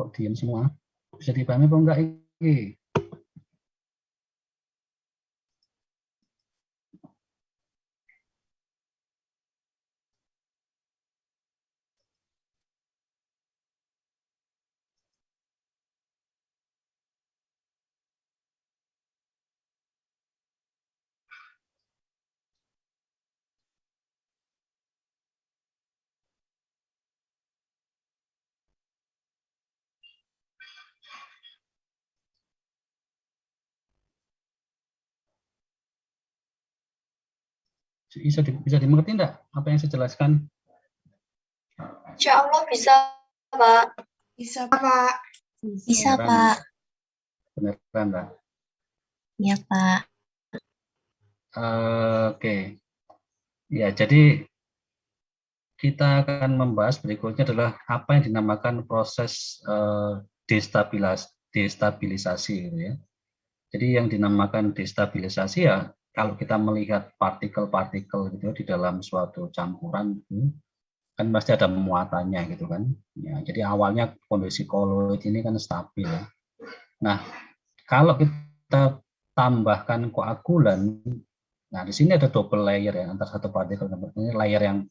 Kok diam semua? Bisa dipahami apa enggak ini? Bisa dimengerti enggak apa yang saya jelaskan? Insya Allah bisa, Pak. Bisa, Pak. Bisa, Pak. Beneran, Mbak? Iya, Pak. Oke. Ya, jadi kita akan membahas berikutnya adalah apa yang dinamakan proses destabilisasi gitu ya. Jadi yang dinamakan destabilisasi ya kalau kita melihat partikel-partikel gitu di dalam suatu campuran itu kan pasti ada muatannya gitu kan. Ya, jadi awalnya kondisi koloid ini kan stabil ya. Nah, kalau kita tambahkan koagulan, nah di sini ada double layer ya antara satu partikel dan ini layer yang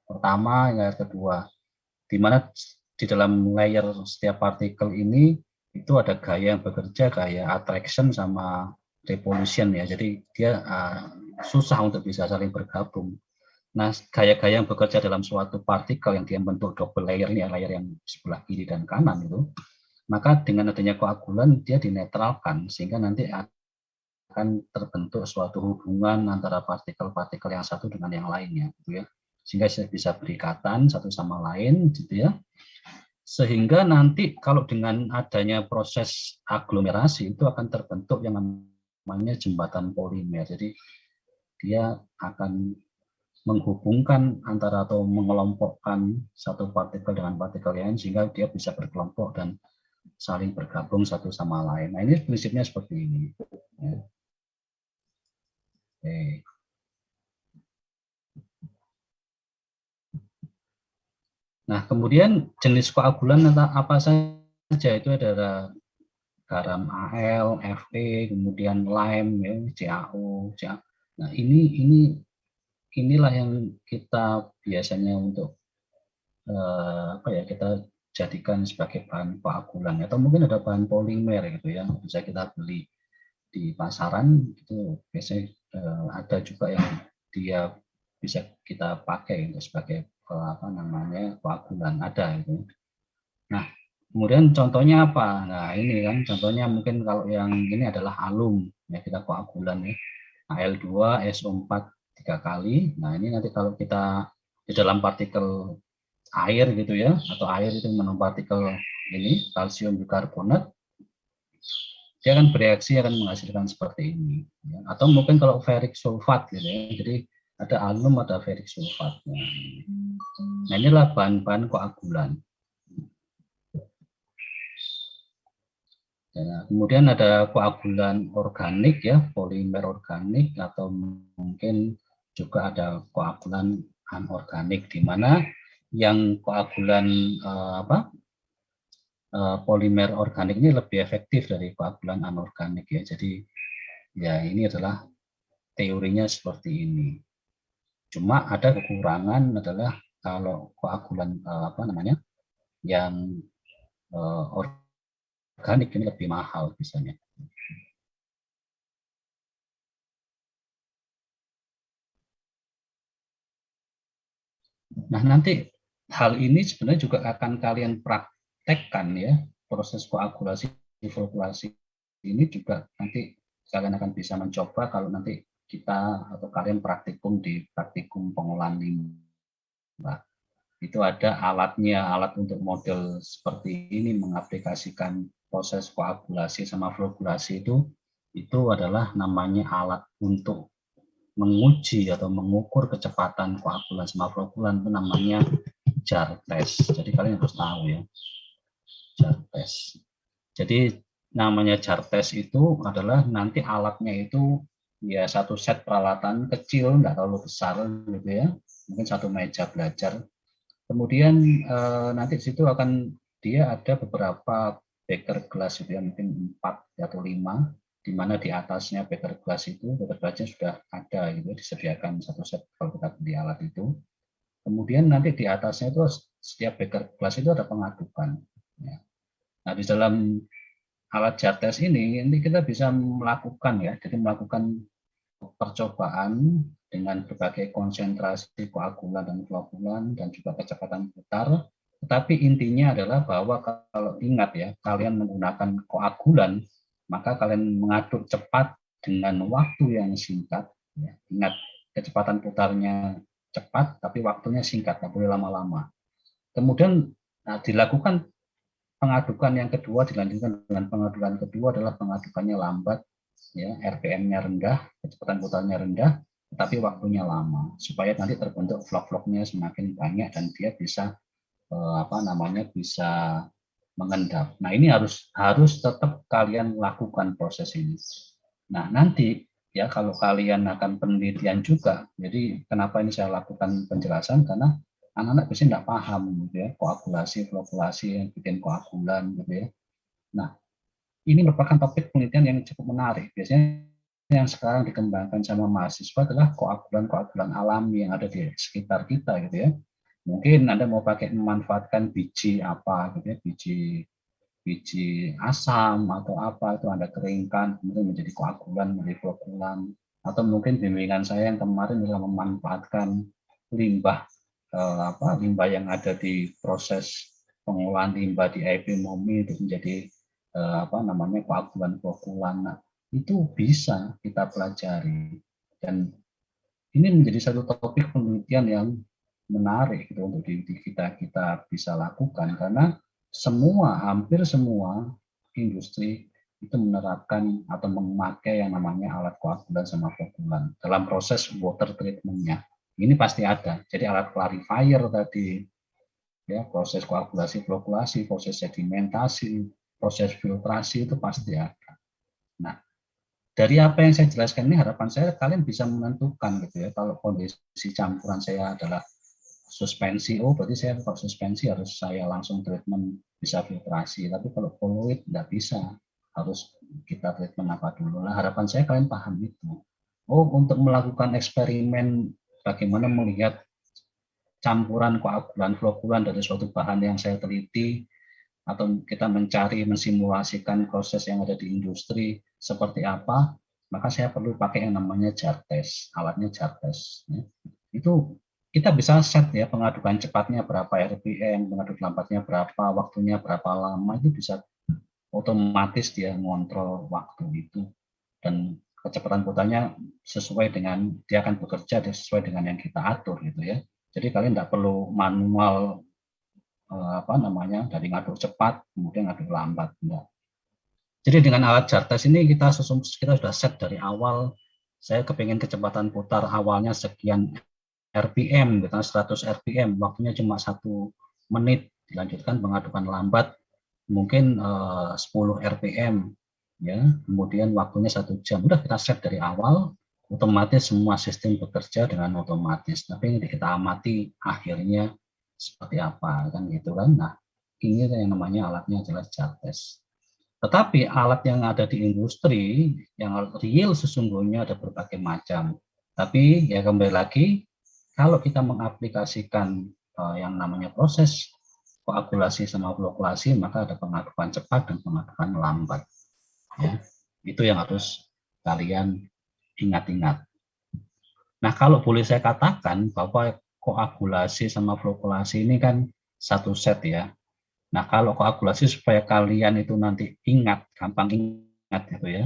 pertama, layer kedua, di mana di dalam layer setiap partikel ini itu ada gaya yang bekerja, gaya attraction sama repulsion ya. Jadi dia susah untuk bisa saling bergabung. Nah, gaya-gaya yang bekerja dalam suatu partikel yang dia bentuk double layer ini, layer yang sebelah kiri dan kanan itu, maka dengan adanya koagulan dia dinetralkan sehingga nanti akan terbentuk suatu hubungan antara partikel-partikel yang satu dengan yang lainnya, gitu ya. Sehingga bisa berikatan satu sama lain, gitu ya. Sehingga nanti kalau dengan adanya proses aglomerasi itu akan terbentuk yang namanya jembatan polimer. Jadi dia akan menghubungkan antara atau mengelompokkan satu partikel dengan partikel lain sehingga dia bisa berkelompok dan saling bergabung satu sama lain. Nah, ini prinsipnya seperti ini. Ya. Oke. Nah, kemudian jenis koagulan apa saja itu adalah garam Al, Fe, kemudian lime, ya, CaO, CaO. Nah, inilah yang kita biasanya untuk kita jadikan sebagai bahan koagulan, atau mungkin ada bahan polimer gitu ya, bisa kita beli di pasaran itu biasanya ada juga yang dia bisa kita pakai untuk sebagai koagulan, ada itu. Nah, kemudian contohnya apa? Nah, ini kan contohnya mungkin kalau yang ini adalah alum, ya kita koagulan ya. Al2 SO4 3 kali. Nah, ini nanti kalau kita di dalam partikel air gitu ya, atau air itu menambah partikel ini kalsium bikarbonat, dia akan bereaksi akan menghasilkan seperti ini. Ya. Atau mungkin kalau ferric sulfat gitu ya. Jadi ada alum, ada ferric sulfat. Nah, inilah bahan-bahan koagulan. Ya, kemudian ada koagulan organik ya, polimer organik, atau mungkin juga ada koagulan anorganik, di mana yang koagulan polimer organik ini lebih efektif dari koagulan anorganik ya. Jadi ya ini adalah teorinya seperti ini. Cuma ada kekurangan adalah kalau koagulan yang organik ini lebih mahal biasanya. Nah, nanti hal ini sebenarnya juga akan kalian praktekkan ya, proses koagulasi, flokkulasi ini juga nanti kalian akan bisa mencoba kalau nanti kita atau kalian praktikum di praktikum pengolahan limbah. Itu ada alatnya, alat untuk model seperti ini mengaplikasikan proses koagulasi sama flokkulasi itu adalah namanya alat untuk menguji atau mengukur kecepatan koagulan sama flokkulan, itu namanya jar test. Jadi kalian harus tahu ya, jar test. Jadi namanya jar test itu adalah nanti alatnya itu ya satu set peralatan kecil, nggak terlalu besar gitu ya, mungkin satu meja belajar. Kemudian nanti di situ akan dia ada beberapa beker gelas gitu ya, mungkin 4 atau 5, di mana di atasnya beker gelas itu, beker gelasnya sudah ada gitu, disediakan satu set kalau kita beli alat itu. Kemudian nanti di atasnya itu setiap beker gelas itu ada pengadukan. Ya. Nah, di dalam alat jar test ini nanti kita bisa melakukan ya, jadi melakukan percobaan dengan berbagai konsentrasi koagulan dan flokkulan dan juga kecepatan putar. Tetapi intinya adalah bahwa kalau ingat ya, kalian menggunakan koagulan, maka kalian mengaduk cepat dengan waktu yang singkat. Ya. Ingat, kecepatan putarnya cepat, tapi waktunya singkat, tak boleh lama-lama. Kemudian dilakukan pengadukan yang kedua, dilanjutkan dengan pengadukan kedua adalah pengadukannya lambat, ya, RPM-nya rendah, kecepatan putarnya rendah, tapi waktunya lama, supaya nanti terbentuk vlog-vlognya semakin banyak dan dia bisa bisa mengendap. Nah, ini harus tetap kalian lakukan proses ini. Nah, nanti ya kalau kalian akan penelitian juga, jadi kenapa ini saya lakukan penjelasan, karena anak-anak biasanya nggak paham gitu ya, koagulasi, flokkulasi yang bikin koagulan gitu ya. Nah, ini merupakan topik penelitian yang cukup menarik. Biasanya yang sekarang dikembangkan sama mahasiswa adalah koagulan-koagulan alami yang ada di sekitar kita gitu ya. Mungkin Anda mau pakai memanfaatkan biji apa gitu ya, biji asam atau apa itu Anda keringkan kemudian menjadi koagulan, menjadi flokkulan, atau mungkin bimbingan saya yang kemarin juga memanfaatkan limbah limbah yang ada di proses pengolahan limbah di IP MOMI untuk menjadi koagulan flokkulan. Nah, itu bisa kita pelajari dan ini menjadi satu topik penelitian yang menarik gitu untuk kita bisa lakukan, karena hampir semua industri itu menerapkan atau memakai yang namanya alat koagulan sama flokkulan dalam proses water treatment-nya ini pasti ada. Jadi alat clarifier tadi, ya, proses koagulasi, flokulasi, proses sedimentasi, proses filtrasi itu pasti ada. Nah, dari apa yang saya jelaskan ini harapan saya kalian bisa menentukan gitu ya, kalau kondisi campuran saya adalah suspensi, oh berarti saya kalau suspensi harus saya langsung treatment bisa filtrasi, tapi kalau fluid nggak bisa, harus kita treatment apa dulu. Nah, harapan saya kalian paham itu. Oh, untuk melakukan eksperimen bagaimana melihat campuran koagulan flokulan dari suatu bahan yang saya teliti, atau kita mencari mensimulasikan proses yang ada di industri seperti apa, maka saya perlu pakai yang namanya jar test, alatnya jar test. Itu kita bisa set ya pengadukan cepatnya berapa RPM, pengadukan lambatnya berapa, waktunya berapa lama, itu bisa otomatis dia mengontrol waktu itu, dan kecepatan putarnya sesuai dengan, dia akan bekerja sesuai dengan yang kita atur gitu ya. Jadi kalian tidak perlu manual dari ngaduk cepat kemudian ngaduk lambat, enggak. Jadi dengan alat jar test ini kita sudah set dari awal, saya kepingin kecepatan putar awalnya sekian RPM, kita 100 RPM, waktunya cuma 1 menit, dilanjutkan pengadukan lambat mungkin 10 RPM, ya, kemudian waktunya 1 jam. Udah kita set dari awal, otomatis semua sistem bekerja dengan otomatis. Tapi ini kita amati akhirnya seperti apa, kan gitu kan. Nah, ini yang namanya alatnya adalah jar test. Tetapi alat yang ada di industri yang real sesungguhnya ada berbagai macam. Tapi ya kembali lagi, kalau kita mengaplikasikan yang namanya proses koagulasi sama flokulasi, maka ada pengadukan cepat dan pengadukan lambat. Ya, itu yang harus kalian ingat-ingat. Nah, kalau boleh saya katakan bahwa koagulasi sama flokulasi ini kan satu set ya. Nah, kalau koagulasi supaya kalian itu nanti ingat, gampang ingat gitu ya.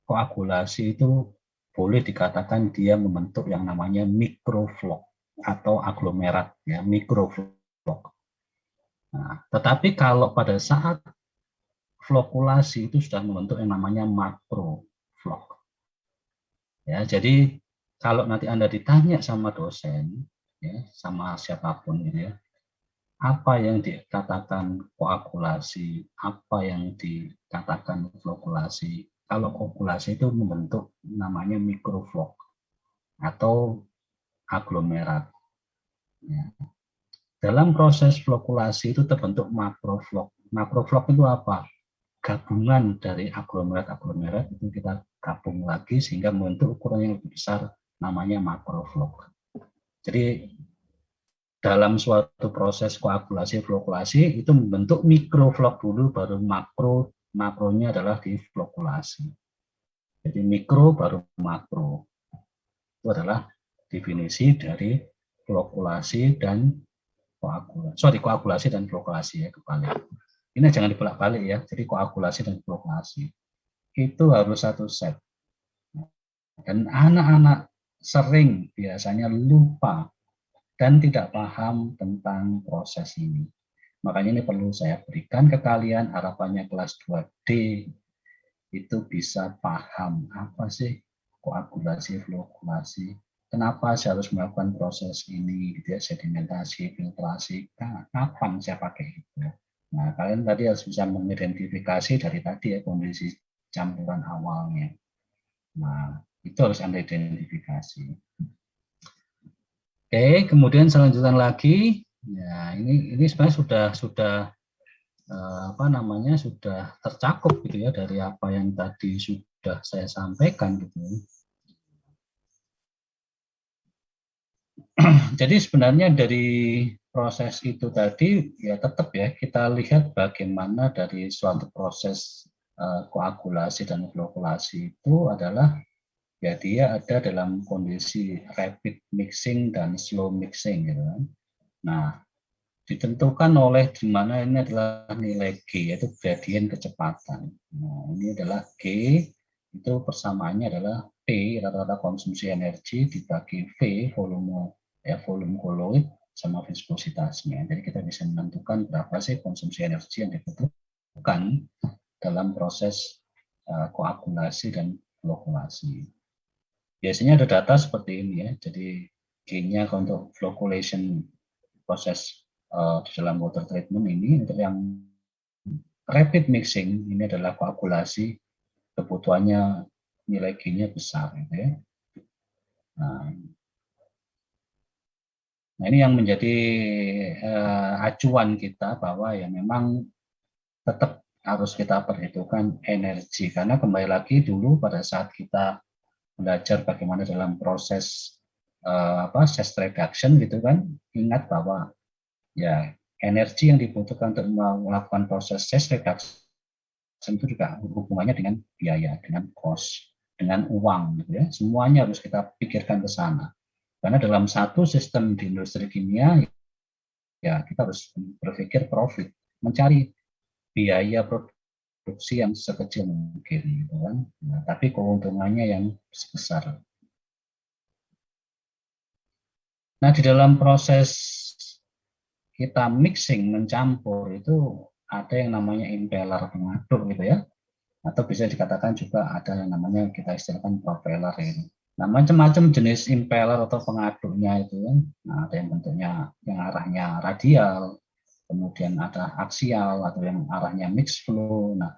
Koagulasi itu boleh dikatakan dia membentuk yang namanya mikroflok atau aglomerat ya, mikroflok. Nah, tetapi kalau pada saat flokulasi itu sudah membentuk yang namanya makroflok. Ya, jadi kalau nanti Anda ditanya sama dosen, ya, sama siapapun ya, apa yang dikatakan koagulasi, apa yang dikatakan flokulasi. Kalau koagulasi itu membentuk namanya mikroflok atau aglomerat. Ya. Dalam proses flokulasi itu terbentuk makroflok. Makroflok itu apa? Gabungan dari aglomerat-aglomerat itu kita gabung lagi sehingga membentuk ukuran yang lebih besar, namanya makroflok. Jadi dalam suatu proses koagulasi flokulasi itu membentuk mikroflok dulu, baru makronya adalah di flokulasi. Jadi mikro baru makro. Itu adalah definisi dari flokulasi dan koagulasi dan flokulasi ya, kebalik. Ini jangan dibolak-balik ya. Jadi koagulasi dan flokulasi itu harus satu set. Dan anak-anak sering biasanya lupa dan tidak paham tentang proses ini. Makanya ini perlu saya berikan ke kalian, harapannya kelas 2D itu bisa paham apa sih koagulasi, flokulasi. Kenapa saya harus melakukan proses ini, gitu ya, sedimentasi, filtrasi, kapan saya pakai itu. Nah, kalian tadi harus bisa mengidentifikasi dari tadi ya kondisi campuran awalnya. Nah, itu harus Anda identifikasi. Oke, kemudian selanjutnya lagi, ya ini sebenarnya sudah sudah tercakup gitu ya dari apa yang tadi sudah saya sampaikan gitu. Jadi sebenarnya dari proses itu tadi ya tetap ya kita lihat bagaimana dari suatu proses koagulasi dan flokulasi itu adalah ya dia ada dalam kondisi rapid mixing dan slow mixing gitu kan. Nah, ditentukan oleh di mana ini adalah nilai G, yaitu gradien kecepatan. Nah, ini adalah G, itu persamaannya adalah P, rata-rata konsumsi energi, dibagi V, volume koloid, sama viskositasnya. Jadi kita bisa menentukan berapa sih konsumsi energi yang dibutuhkan dalam proses koagulasi dan flokulasi. Biasanya ada data seperti ini ya, jadi G-nya untuk flocculation proses di dalam water treatment ini. Untuk yang rapid mixing ini adalah koagulasi, kebutuhannya nilai G-nya besar gitu ya. Nah, ini yang menjadi acuan kita bahwa ya memang tetap harus kita perhitungkan energi, karena kembali lagi dulu pada saat kita belajar bagaimana dalam proses stress reduction gitu kan, ingat bahwa ya energi yang dibutuhkan untuk melakukan proses stress reduction itu juga hubungannya dengan biaya, dengan cost, dengan uang gitu ya. Semuanya harus kita pikirkan ke sana. Karena dalam satu sistem di industri kimia ya kita harus berpikir profit, mencari biaya produksi yang sekecil mungkin gitu kan. Nah, tapi keuntungannya yang sebesar. Nah, di dalam proses kita mixing, mencampur itu ada yang namanya impeller, pengaduk gitu ya. Atau bisa dikatakan juga ada yang namanya kita istilahkan propeller ini. Nah, macam-macam jenis impeller atau pengaduknya itu ya. Nah, ada yang bentuknya yang arahnya radial, kemudian ada aksial atau yang arahnya mixed flow. Nah,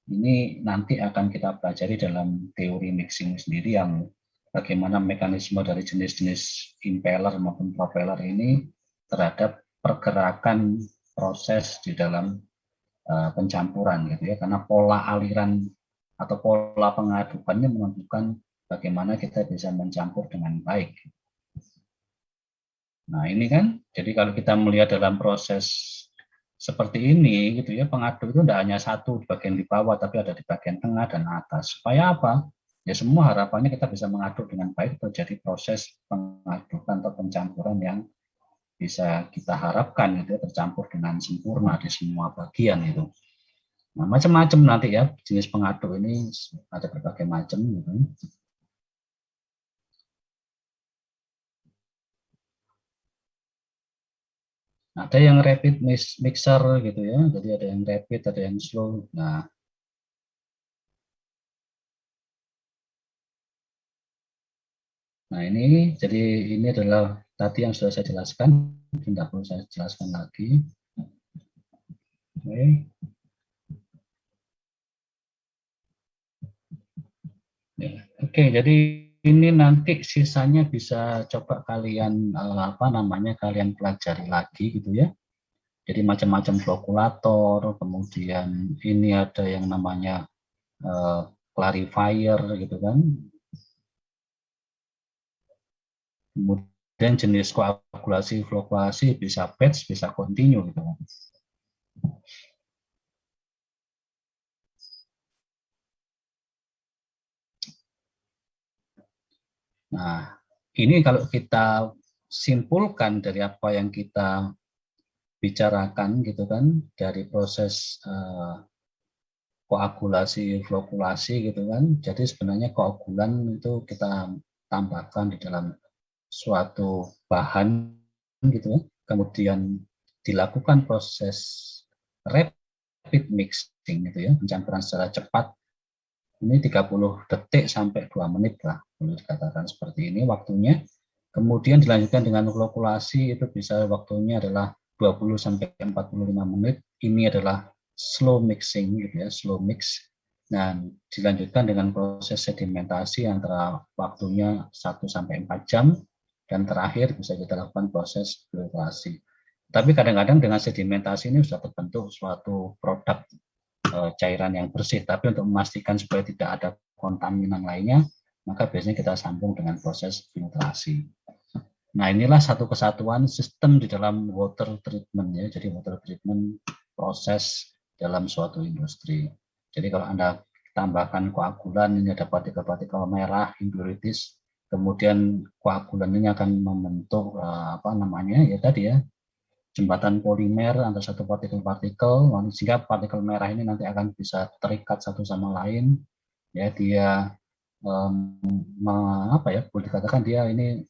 ini nanti akan kita pelajari dalam teori mixing sendiri, yang bagaimana mekanisme dari jenis-jenis impeller maupun propeller ini terhadap pergerakan proses di dalam pencampuran gitu ya, karena pola aliran atau pola pengadukannya menentukan bagaimana kita bisa mencampur dengan baik. Nah, ini kan, jadi kalau kita melihat dalam proses seperti ini gitu ya, pengaduk itu tidak hanya satu di bagian di bawah, tapi ada di bagian tengah dan atas. Supaya apa? Ya semua harapannya kita bisa mengaduk dengan baik, terjadi proses pengadukan atau pencampuran yang bisa kita harapkan itu tercampur dengan sempurna di semua bagian itu. Nah, macam-macam nanti ya jenis pengaduk ini, ada berbagai macam gitu. Ada yang rapid mixer gitu ya, jadi ada yang rapid, ada yang slow. Nah ini, jadi ini adalah tadi yang sudah saya jelaskan, tidak perlu saya jelaskan lagi. Oke. Ya, oke, jadi ini nanti sisanya bisa coba kalian kalian pelajari lagi gitu ya. Jadi macam-macam flokulator, kemudian ini ada yang namanya clarifier gitu kan. Kemudian jenis koagulasi, flokkulasi bisa batch, bisa continue gitu kan. Nah, ini kalau kita simpulkan dari apa yang kita bicarakan gitu kan, dari proses koagulasi, flokkulasi gitu kan. Jadi sebenarnya koagulan itu kita tambahkan di dalam suatu bahan gitu ya. Kemudian dilakukan proses rapid mixing gitu ya, pencampuran secara cepat. Ini 30 detik sampai 2 menit lah, boleh dikatakan seperti ini waktunya. Kemudian dilanjutkan dengan flokkulasi, itu bisa waktunya adalah 20 sampai 45 menit. Ini adalah slow mixing gitu ya, slow mix. Dan dilanjutkan dengan proses sedimentasi antara waktunya 1 sampai 4 jam, dan terakhir bisa kita lakukan proses filtrasi. Tapi kadang-kadang dengan sedimentasi ini sudah terbentuk suatu produk cairan yang bersih, tapi untuk memastikan supaya tidak ada kontaminan lainnya, maka biasanya kita sambung dengan proses filtrasi. Nah, inilah satu kesatuan sistem di dalam water treatment ya. Jadi water treatment proses dalam suatu industri. Jadi kalau Anda tambahkan koagulan, ini ada partikel-partikel merah, impurities, kemudian koagulan ini akan membentuk ya tadi ya, jembatan polimer antara satu partikel-partikel, sehingga partikel merah ini nanti akan bisa terikat satu sama lain. Ya, dia boleh dikatakan dia ini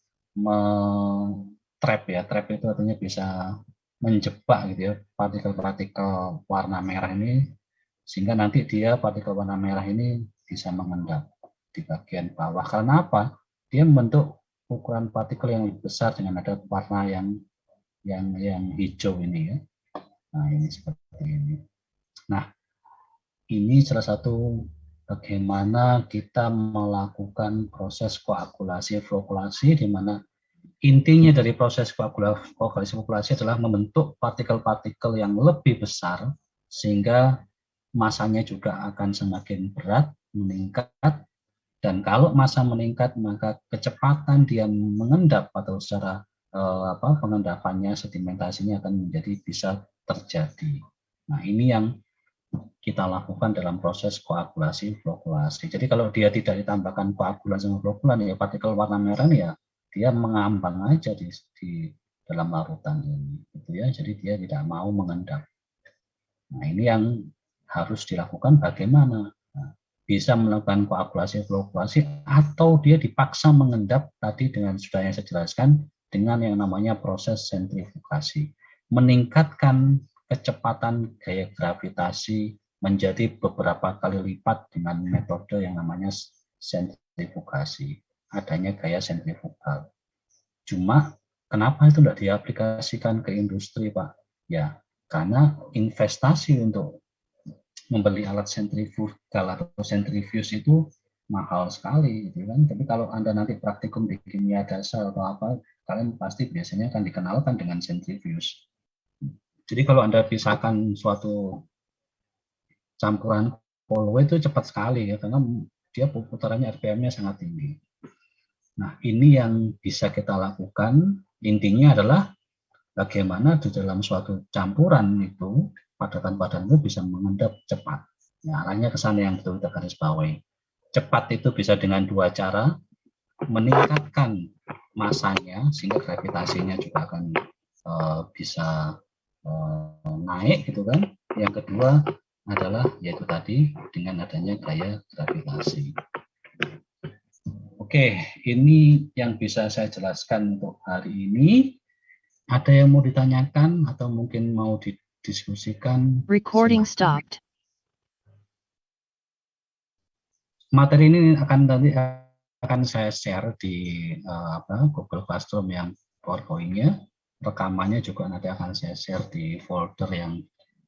trap ya, trap itu artinya bisa menjebak gitu ya partikel-partikel warna merah ini, sehingga nanti dia partikel warna merah ini bisa mengendap di bagian bawah. Karena apa? Dia membentuk ukuran partikel yang lebih besar dengan ada warna yang hijau ini ya. Nah, ini seperti ini. Nah, ini salah satu bagaimana kita melakukan proses koagulasi flokkulasi, di mana intinya dari proses koagulasi flokkulasi adalah membentuk partikel-partikel yang lebih besar, sehingga masanya juga akan semakin berat, meningkat, dan kalau massa meningkat maka kecepatan dia mengendap atau secara pengendapannya, sedimentasinya akan menjadi bisa terjadi. Nah, ini yang kita lakukan dalam proses koagulasi flokkulasi. Jadi kalau dia tidak ditambahkan koagulan sama flokulan, ya partikel warna merah ya dia mengambang aja di dalam larutan ini, gitu ya. Jadi dia tidak mau mengendap. Nah, ini yang harus dilakukan bagaimana? Nah, bisa melakukan koagulasi flokkulasi atau dia dipaksa mengendap tadi dengan sudah yang saya jelaskan dengan yang namanya proses sentrifugasi. Meningkatkan kecepatan gaya gravitasi menjadi beberapa kali lipat dengan metode yang namanya sentrifugasi. Adanya gaya sentrifugal. Cuma kenapa itu tidak diaplikasikan ke industri, Pak? Ya, karena investasi untuk membeli alat sentrifugal atau sentrifuge itu mahal sekali, gitu kan. Tapi kalau Anda nanti praktikum di kimia dasar atau apa, kalian pasti biasanya akan dikenalkan dengan sentrifuge. Jadi kalau Anda pisahkan suatu campuran polio itu cepat sekali ya, karena dia putarannya RPM-nya sangat tinggi. Nah, ini yang bisa kita lakukan, intinya adalah bagaimana di dalam suatu campuran itu padatan-padatan itu bisa mengendap cepat. Nah, arahnya ke sana yang betul kita garis bawahi. Cepat itu bisa dengan dua cara, meningkatkan masanya sehingga gravitasinya juga akan bisa naik gitu kan. Yang kedua adalah yaitu tadi dengan adanya gaya gravitasi. Oke, ini yang bisa saya jelaskan untuk hari ini. Ada yang mau ditanyakan atau mungkin mau didiskusikan? Recording Silahkan. stopped. Materi ini akan saya share di Google Classroom yang PowerPoint-nya. Rekamannya juga nanti akan saya share di folder yang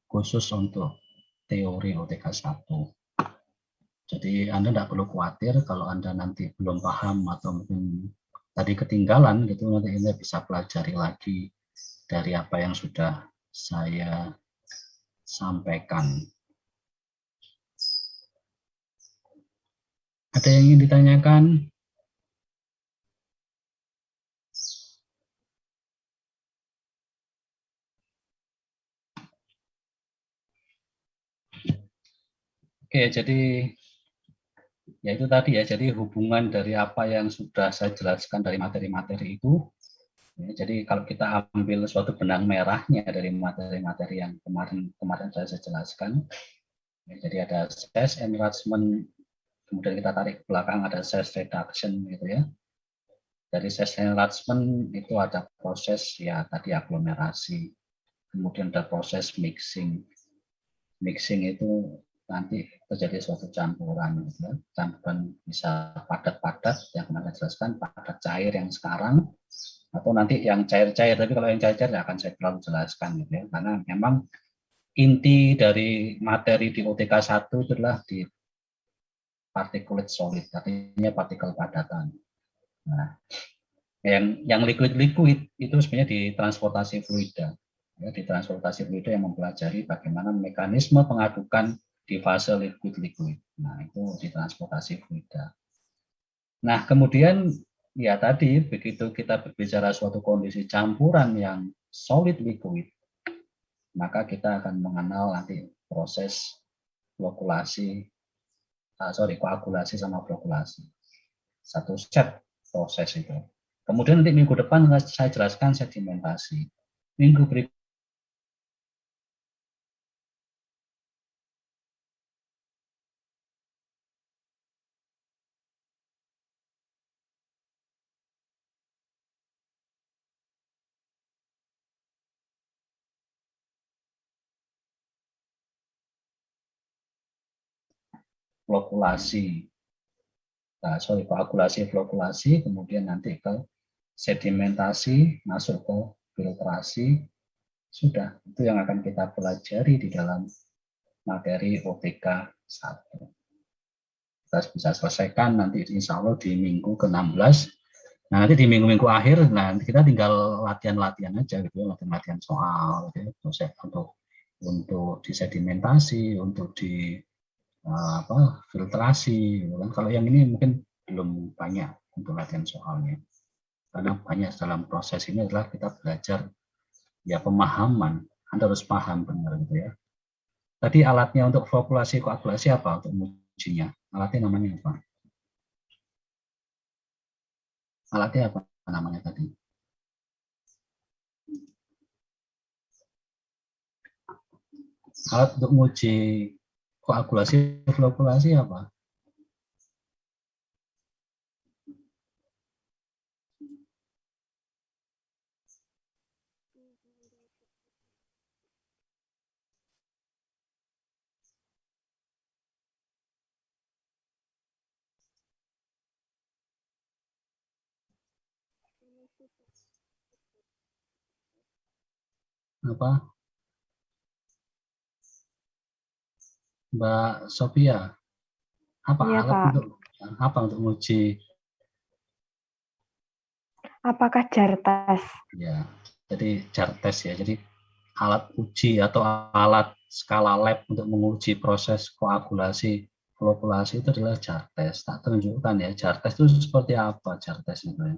khusus untuk teori OTK 1. Jadi Anda tidak perlu khawatir kalau Anda nanti belum paham atau mungkin tadi ketinggalan gitu, nanti Anda bisa pelajari lagi dari apa yang sudah saya sampaikan. Ada yang ingin ditanyakan? Oke, jadi ya itu tadi ya, jadi hubungan dari apa yang sudah saya jelaskan dari materi-materi itu, ya, jadi kalau kita ambil suatu benang merahnya dari materi-materi yang kemarin saya jelaskan, ya, jadi ada size enlargement, kemudian kita tarik ke belakang ada size reduction gitu ya. Dari size enlargement itu ada proses ya tadi aglomerasi, kemudian ada proses mixing. Mixing itu nanti terjadi suatu campuran, gitu ya. Campuran bisa padat-padat yang kemarin saya jelaskan, padat cair yang sekarang, atau nanti yang cair-cair. Tapi kalau yang cair-cair ya akan saya terlalu jelaskan, gitu ya. Karena memang inti dari materi di OTK 1 adalah di particulate solid, artinya partikel padatan. Nah, yang liquid-liquid itu sebenarnya di transportasi fluida. Ya, di transportasi fluida yang mempelajari bagaimana mekanisme pengadukan di fase liquid-liquid. Nah, itu di transportasi fluida. Nah, kemudian ya tadi begitu kita berbicara suatu kondisi campuran yang solid liquid, maka kita akan mengenal nanti proses koagulasi sama flokkulasi. Satu set proses itu. Kemudian nanti minggu depan saya jelaskan sedimentasi. Minggu berikutnya flokkulasi. koagulasi, flokulasi, kemudian nanti ke sedimentasi, masuk ke filtrasi, sudah. Itu yang akan kita pelajari di dalam materi OTK 1. Kita bisa selesaikan nanti insya Allah di minggu ke-16. Nah, nanti di minggu-minggu akhir, nah kita tinggal latihan-latihan aja gitu ya, latihan-latihan soal gitu ya, untuk disedimentasi, untuk di filtrasi gitu kan. Kalau yang ini mungkin belum banyak untuk latihan soalnya. Karena banyak dalam proses ini adalah kita belajar ya pemahaman. Anda harus paham benar gitu ya. Tadi alatnya untuk flokulasi koagulasi apa untuk mengujinya? Alatnya namanya apa? Alatnya apa namanya tadi? Alat untuk menguji koagulasi, flokulasi apa? Apa? Mbak Sophia, apa Iya, alat Pak. untuk menguji? Apakah jar tes? Ya, jadi jar tes ya. Jadi alat uji atau alat skala lab untuk menguji proses koagulasi, flokulasi itu adalah jar tes. Tak tunjukkan ya, jar tes itu seperti apa jar tes itu ya.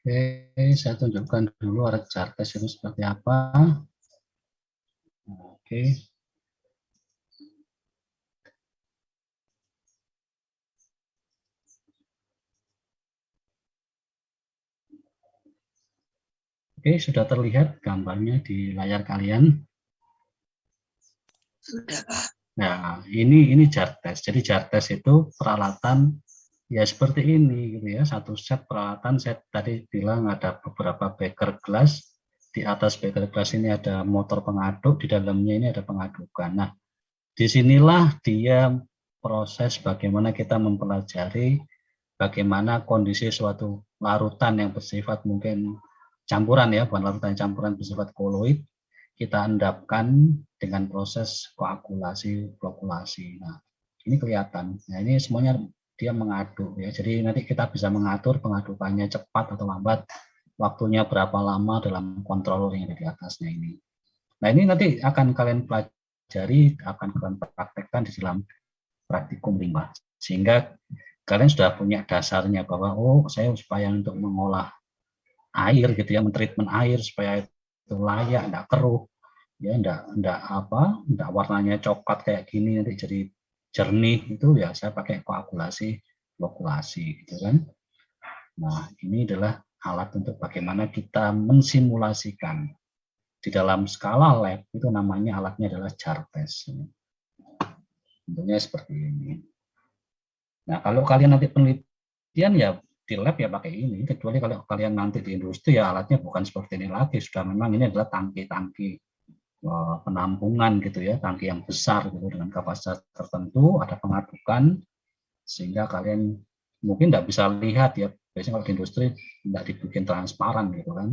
Oke, saya tunjukkan dulu alat jar tes itu seperti apa. Oke. Oke, sudah terlihat gambarnya di layar kalian. Sudah, Pak. Nah, ini jar tes. Jadi jar tes itu peralatan ya seperti ini gitu ya. Satu set peralatan, saya tadi bilang ada beberapa beker gelas. Di atas beker gelas ini ada motor pengaduk, di dalamnya ini ada pengadukan. Nah, disinilah dia proses bagaimana kita mempelajari bagaimana kondisi suatu larutan yang bersifat mungkin campuran ya, bukan larutan campuran bersifat koloid, kita endapkan dengan proses koagulasi, flokulasi. Nah, ini kelihatan. Nah, ini semuanya dia mengaduk ya. Jadi nanti kita bisa mengatur pengadukannya cepat atau lambat, waktunya berapa lama dalam kontrol yang ada di atasnya ini. Nah, ini nanti akan kalian pelajari, akan kalian praktekkan di dalam praktikum limbah. Sehingga kalian sudah punya dasarnya bahwa oh, saya supaya untuk mengolah air gitu ya, mentreatment air supaya itu layak, enggak keruh, ya enggak warnanya coklat kayak gini nanti jadi jernih, itu ya saya pakai koagulasi, flokulasi gitu kan. Nah, ini adalah alat untuk bagaimana kita mensimulasikan di dalam skala lab, itu namanya alatnya adalah jar tes. Tentunya seperti ini. Nah, kalau kalian nanti penelitian ya di lab ya pakai ini, kecuali kalau kalian nanti di industri ya alatnya bukan seperti ini lagi, sudah memang ini adalah tangki-tangki penampungan gitu ya, tangki yang besar gitu dengan kapasitas tertentu, ada pengadukan sehingga kalian mungkin tidak bisa lihat ya, biasanya kalau di industri tidak dibikin transparan gitu kan.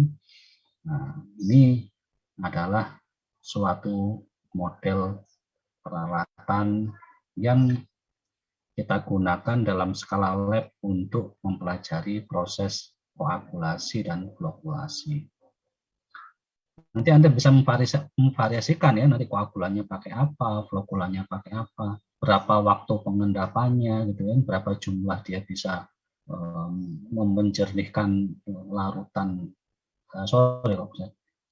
Nah, ini adalah suatu model peralatan yang kita gunakan dalam skala lab untuk mempelajari proses koagulasi dan flokulasi. Nanti Anda bisa memvariasikan ya, nanti koagulannya pakai apa, flokulannya pakai apa, berapa waktu pengendapannya, gitu kan, berapa jumlah dia bisa menjernihkan larutan,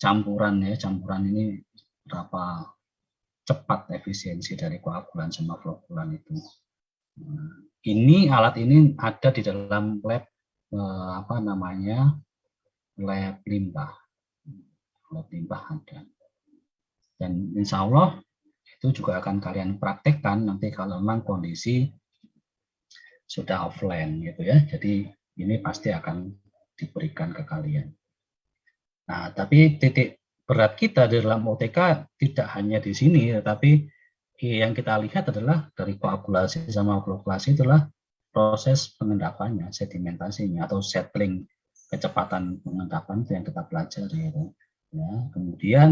campuran ya, campuran ini berapa cepat efisiensi dari koagulan sama flokulan itu. Ini alat ini ada di dalam lab lab limbah. Lab limbah ada. Dan insya Allah itu juga akan kalian praktekkan nanti kalau memang kondisi sudah offline gitu ya. Jadi ini pasti akan diberikan ke kalian. Nah, tapi titik berat kita di dalam OTK tidak hanya di sini, tetapi yang kita lihat adalah dari koagulasi sama flokulasi itulah proses pengendapannya, sedimentasinya atau settling, kecepatan pengendapan itu yang kita pelajari. Gitu. Ya, kemudian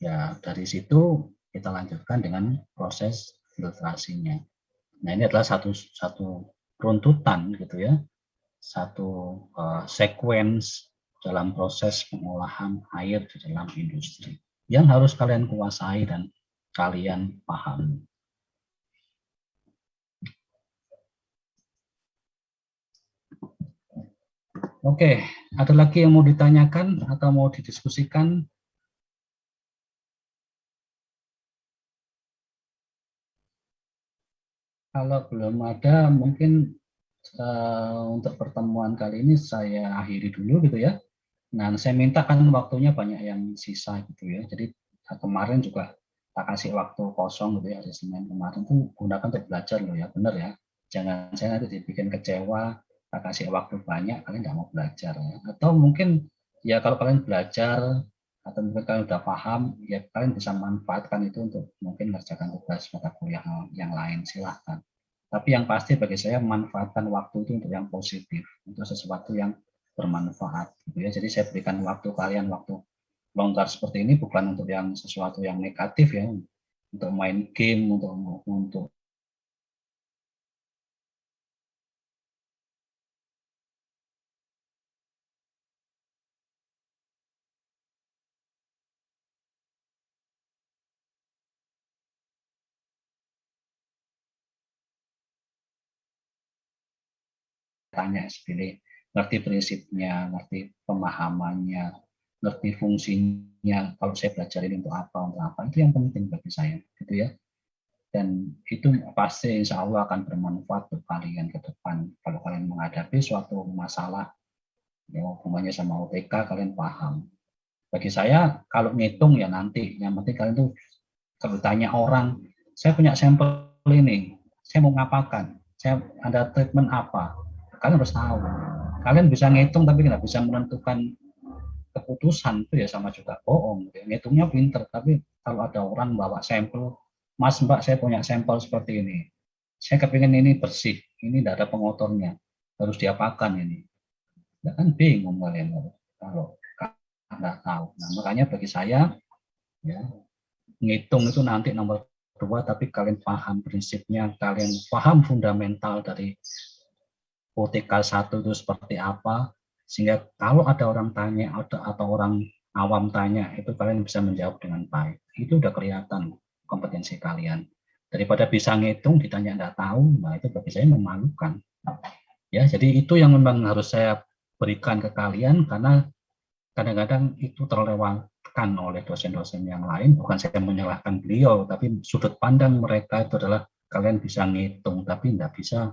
ya dari situ kita lanjutkan dengan proses filtrasinya. Nah, ini adalah satu runtutan gitu ya, satu sequence dalam proses pengolahan air di dalam industri yang harus kalian kuasai dan kalian pahami. Oke, ada lagi yang mau ditanyakan atau mau didiskusikan? Kalau belum ada, mungkin untuk pertemuan kali ini saya akhiri dulu gitu ya. Nah, saya minta kan waktunya banyak yang sisa gitu ya. Jadi kemarin juga tak kasih waktu kosong gitu ya, hari Senin kemarin tuh gunakan untuk belajar loh ya, benar ya. Jangan saya nanti dibikin kecewa, tak kasih waktu banyak, kalian nggak mau belajar ya. Atau mungkin ya kalau kalian belajar atau mungkin kalian udah paham, ya kalian bisa manfaatkan itu untuk mungkin mengerjakan tugas mata kuliah yang lain, silahkan. Tapi yang pasti bagi saya manfaatkan waktu itu untuk yang positif, untuk sesuatu yang bermanfaat gitu ya. Jadi saya berikan waktu kalian waktu longgar seperti ini bukan untuk yang sesuatu yang negatif ya, untuk main game, untuk tanya sepilih, ngerti prinsipnya, ngerti pemahamannya, ngerti fungsinya. Kalau saya belajar ini untuk apa, itu yang penting bagi saya, gitu ya. Dan itu pasti insya Allah akan bermanfaat untuk kalian ke depan. Kalau kalian menghadapi suatu masalah yang hubungannya sama OTK, kalian paham. Bagi saya, kalau ngitung ya nanti. Yang penting kalian tuh kalau tanya orang, saya punya sampel ini, saya mau ngapakan, saya ada treatment apa, kalian harus tahu. Kalian bisa ngitung tapi nggak bisa menentukan keputusan, itu ya sama juga bohong. Ngitungnya pinter, tapi kalau ada orang bawa sampel, Mas Mbak saya punya sampel seperti ini, saya kepingin ini bersih, ini tidak ada pengotornya, harus diapakan ini. Ya kan bingung kalian kalau nggak tahu. Nah, makanya bagi saya, ya ngitung itu nanti nomor 2, tapi kalian paham prinsipnya, kalian paham fundamental dari OTK 1 itu seperti apa, sehingga kalau ada orang tanya atau orang awam tanya, itu kalian bisa menjawab dengan baik. Itu udah kelihatan kompetensi kalian. Daripada bisa ngitung, ditanya nggak tahu, nah itu bagi saya memalukan. Ya, jadi itu yang memang harus saya berikan ke kalian, karena kadang-kadang itu terlewatkan oleh dosen-dosen yang lain. Bukan saya menyalahkan beliau, tapi sudut pandang mereka itu adalah kalian bisa ngitung, tapi tidak bisa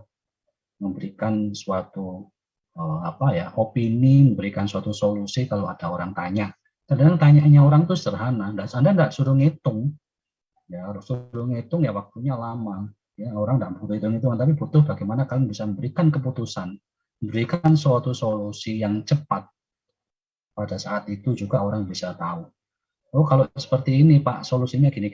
memberikan suatu opini, memberikan suatu solusi kalau ada orang tanya. Kadang tanyanya orang itu sederhana, Anda tidak suruh ngitung, ya harus suruh ngitung ya waktunya lama. Ya orang tidak butuh hitung-hitungan, tapi butuh bagaimana kalian bisa memberikan keputusan, memberikan suatu solusi yang cepat. Pada saat itu juga orang bisa tahu. Oh kalau seperti ini Pak, solusinya gini.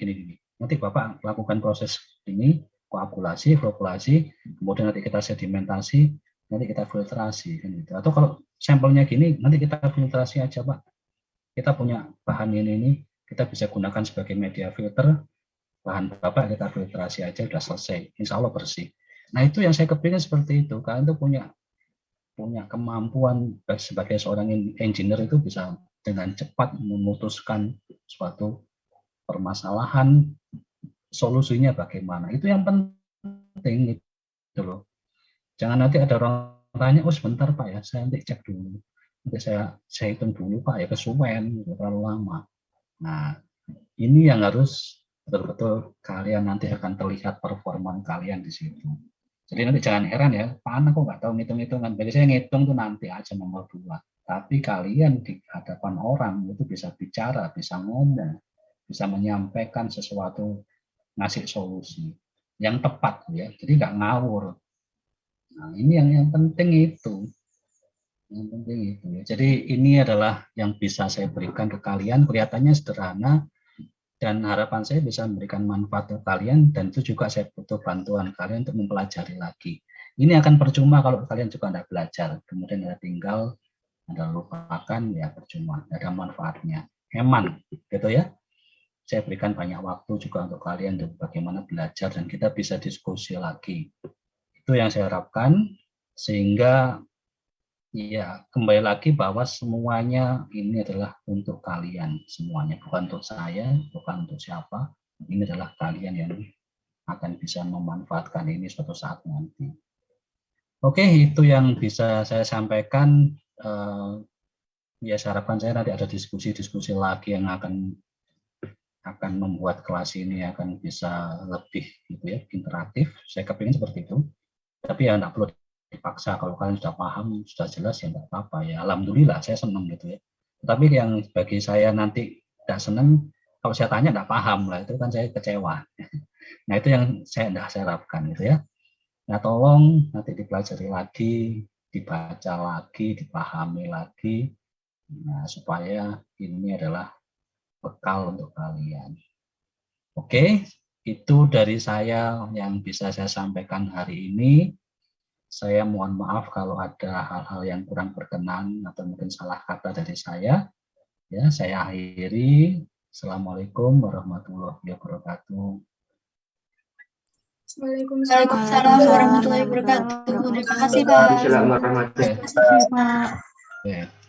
Nanti Bapak lakukan proses ini, koagulasi, flokulasi, kemudian nanti kita sedimentasi, nanti kita filtrasi. Gitu. Atau kalau sampelnya gini, nanti kita filtrasi aja Pak. Kita punya bahan ini, kita bisa gunakan sebagai media filter, bahan Bapak kita filtrasi aja, udah selesai. Insya Allah bersih. Nah itu yang saya kepingin seperti itu. Kalian tuh punya punya kemampuan sebagai seorang engineer itu bisa dengan cepat memutuskan suatu permasalahan, solusinya bagaimana. Itu yang penting gitu loh. Jangan nanti ada orang tanya, oh sebentar Pak ya, saya nanti cek dulu. Nanti saya hitung dulu Pak ya, kesuwen, terlalu lama. Nah, ini yang harus betul-betul kalian nanti akan terlihat performa kalian di situ. Jadi nanti jangan heran ya, Pak Ana kok nggak tahu ngitung-ngitungan. Jadi saya ngitung tuh nanti aja nomor 2. Tapi kalian di hadapan orang itu bisa bicara, bisa ngomong, bisa menyampaikan sesuatu, ngasih solusi yang tepat ya. Jadi nggak ngawur. Nah, ini yang penting itu. Yang penting itu ya. Jadi ini adalah yang bisa saya berikan ke kalian. Kelihatannya sederhana dan harapan saya bisa memberikan manfaat ke kalian, dan itu juga saya butuh bantuan kalian untuk mempelajari lagi. Ini akan percuma kalau kalian juga tidak belajar. Kemudian ada tinggal, ada lupakan, ya percuma, tidak ada manfaatnya. Eman, gitu ya. Saya berikan banyak waktu juga untuk kalian untuk bagaimana belajar dan kita bisa diskusi lagi. Itu yang saya harapkan, sehingga ya kembali lagi bahwa semuanya ini adalah untuk kalian semuanya, bukan untuk saya, bukan untuk siapa. Ini adalah kalian yang akan bisa memanfaatkan ini suatu saat nanti. Oke, itu yang bisa saya sampaikan. Ya harapan saya nanti ada diskusi-diskusi lagi yang akan membuat kelas ini akan bisa lebih gitu ya, interaktif. Saya kepingin seperti itu. Tapi ya enggak perlu dipaksa, kalau kalian sudah paham, sudah jelas ya enggak apa-apa ya. Alhamdulillah saya senang gitu ya. Tapi yang bagi saya nanti enggak senang, kalau saya tanya enggak paham lah, itu kan saya kecewa. Nah itu yang saya enggak harapkan gitu ya. Nah tolong nanti dipelajari lagi, dibaca lagi, dipahami lagi, nah, supaya ini adalah bekal untuk kalian. Oke, itu dari saya yang bisa saya sampaikan hari ini. Saya mohon maaf kalau ada hal-hal yang kurang berkenan atau mungkin salah kata dari saya. Ya, saya akhiri. Assalamualaikum warahmatullahi wabarakatuh. Waalaikumsalam warahmatullahi wabarakatuh. Terima kasih, Pak. Terima kasih, Pak. Oke.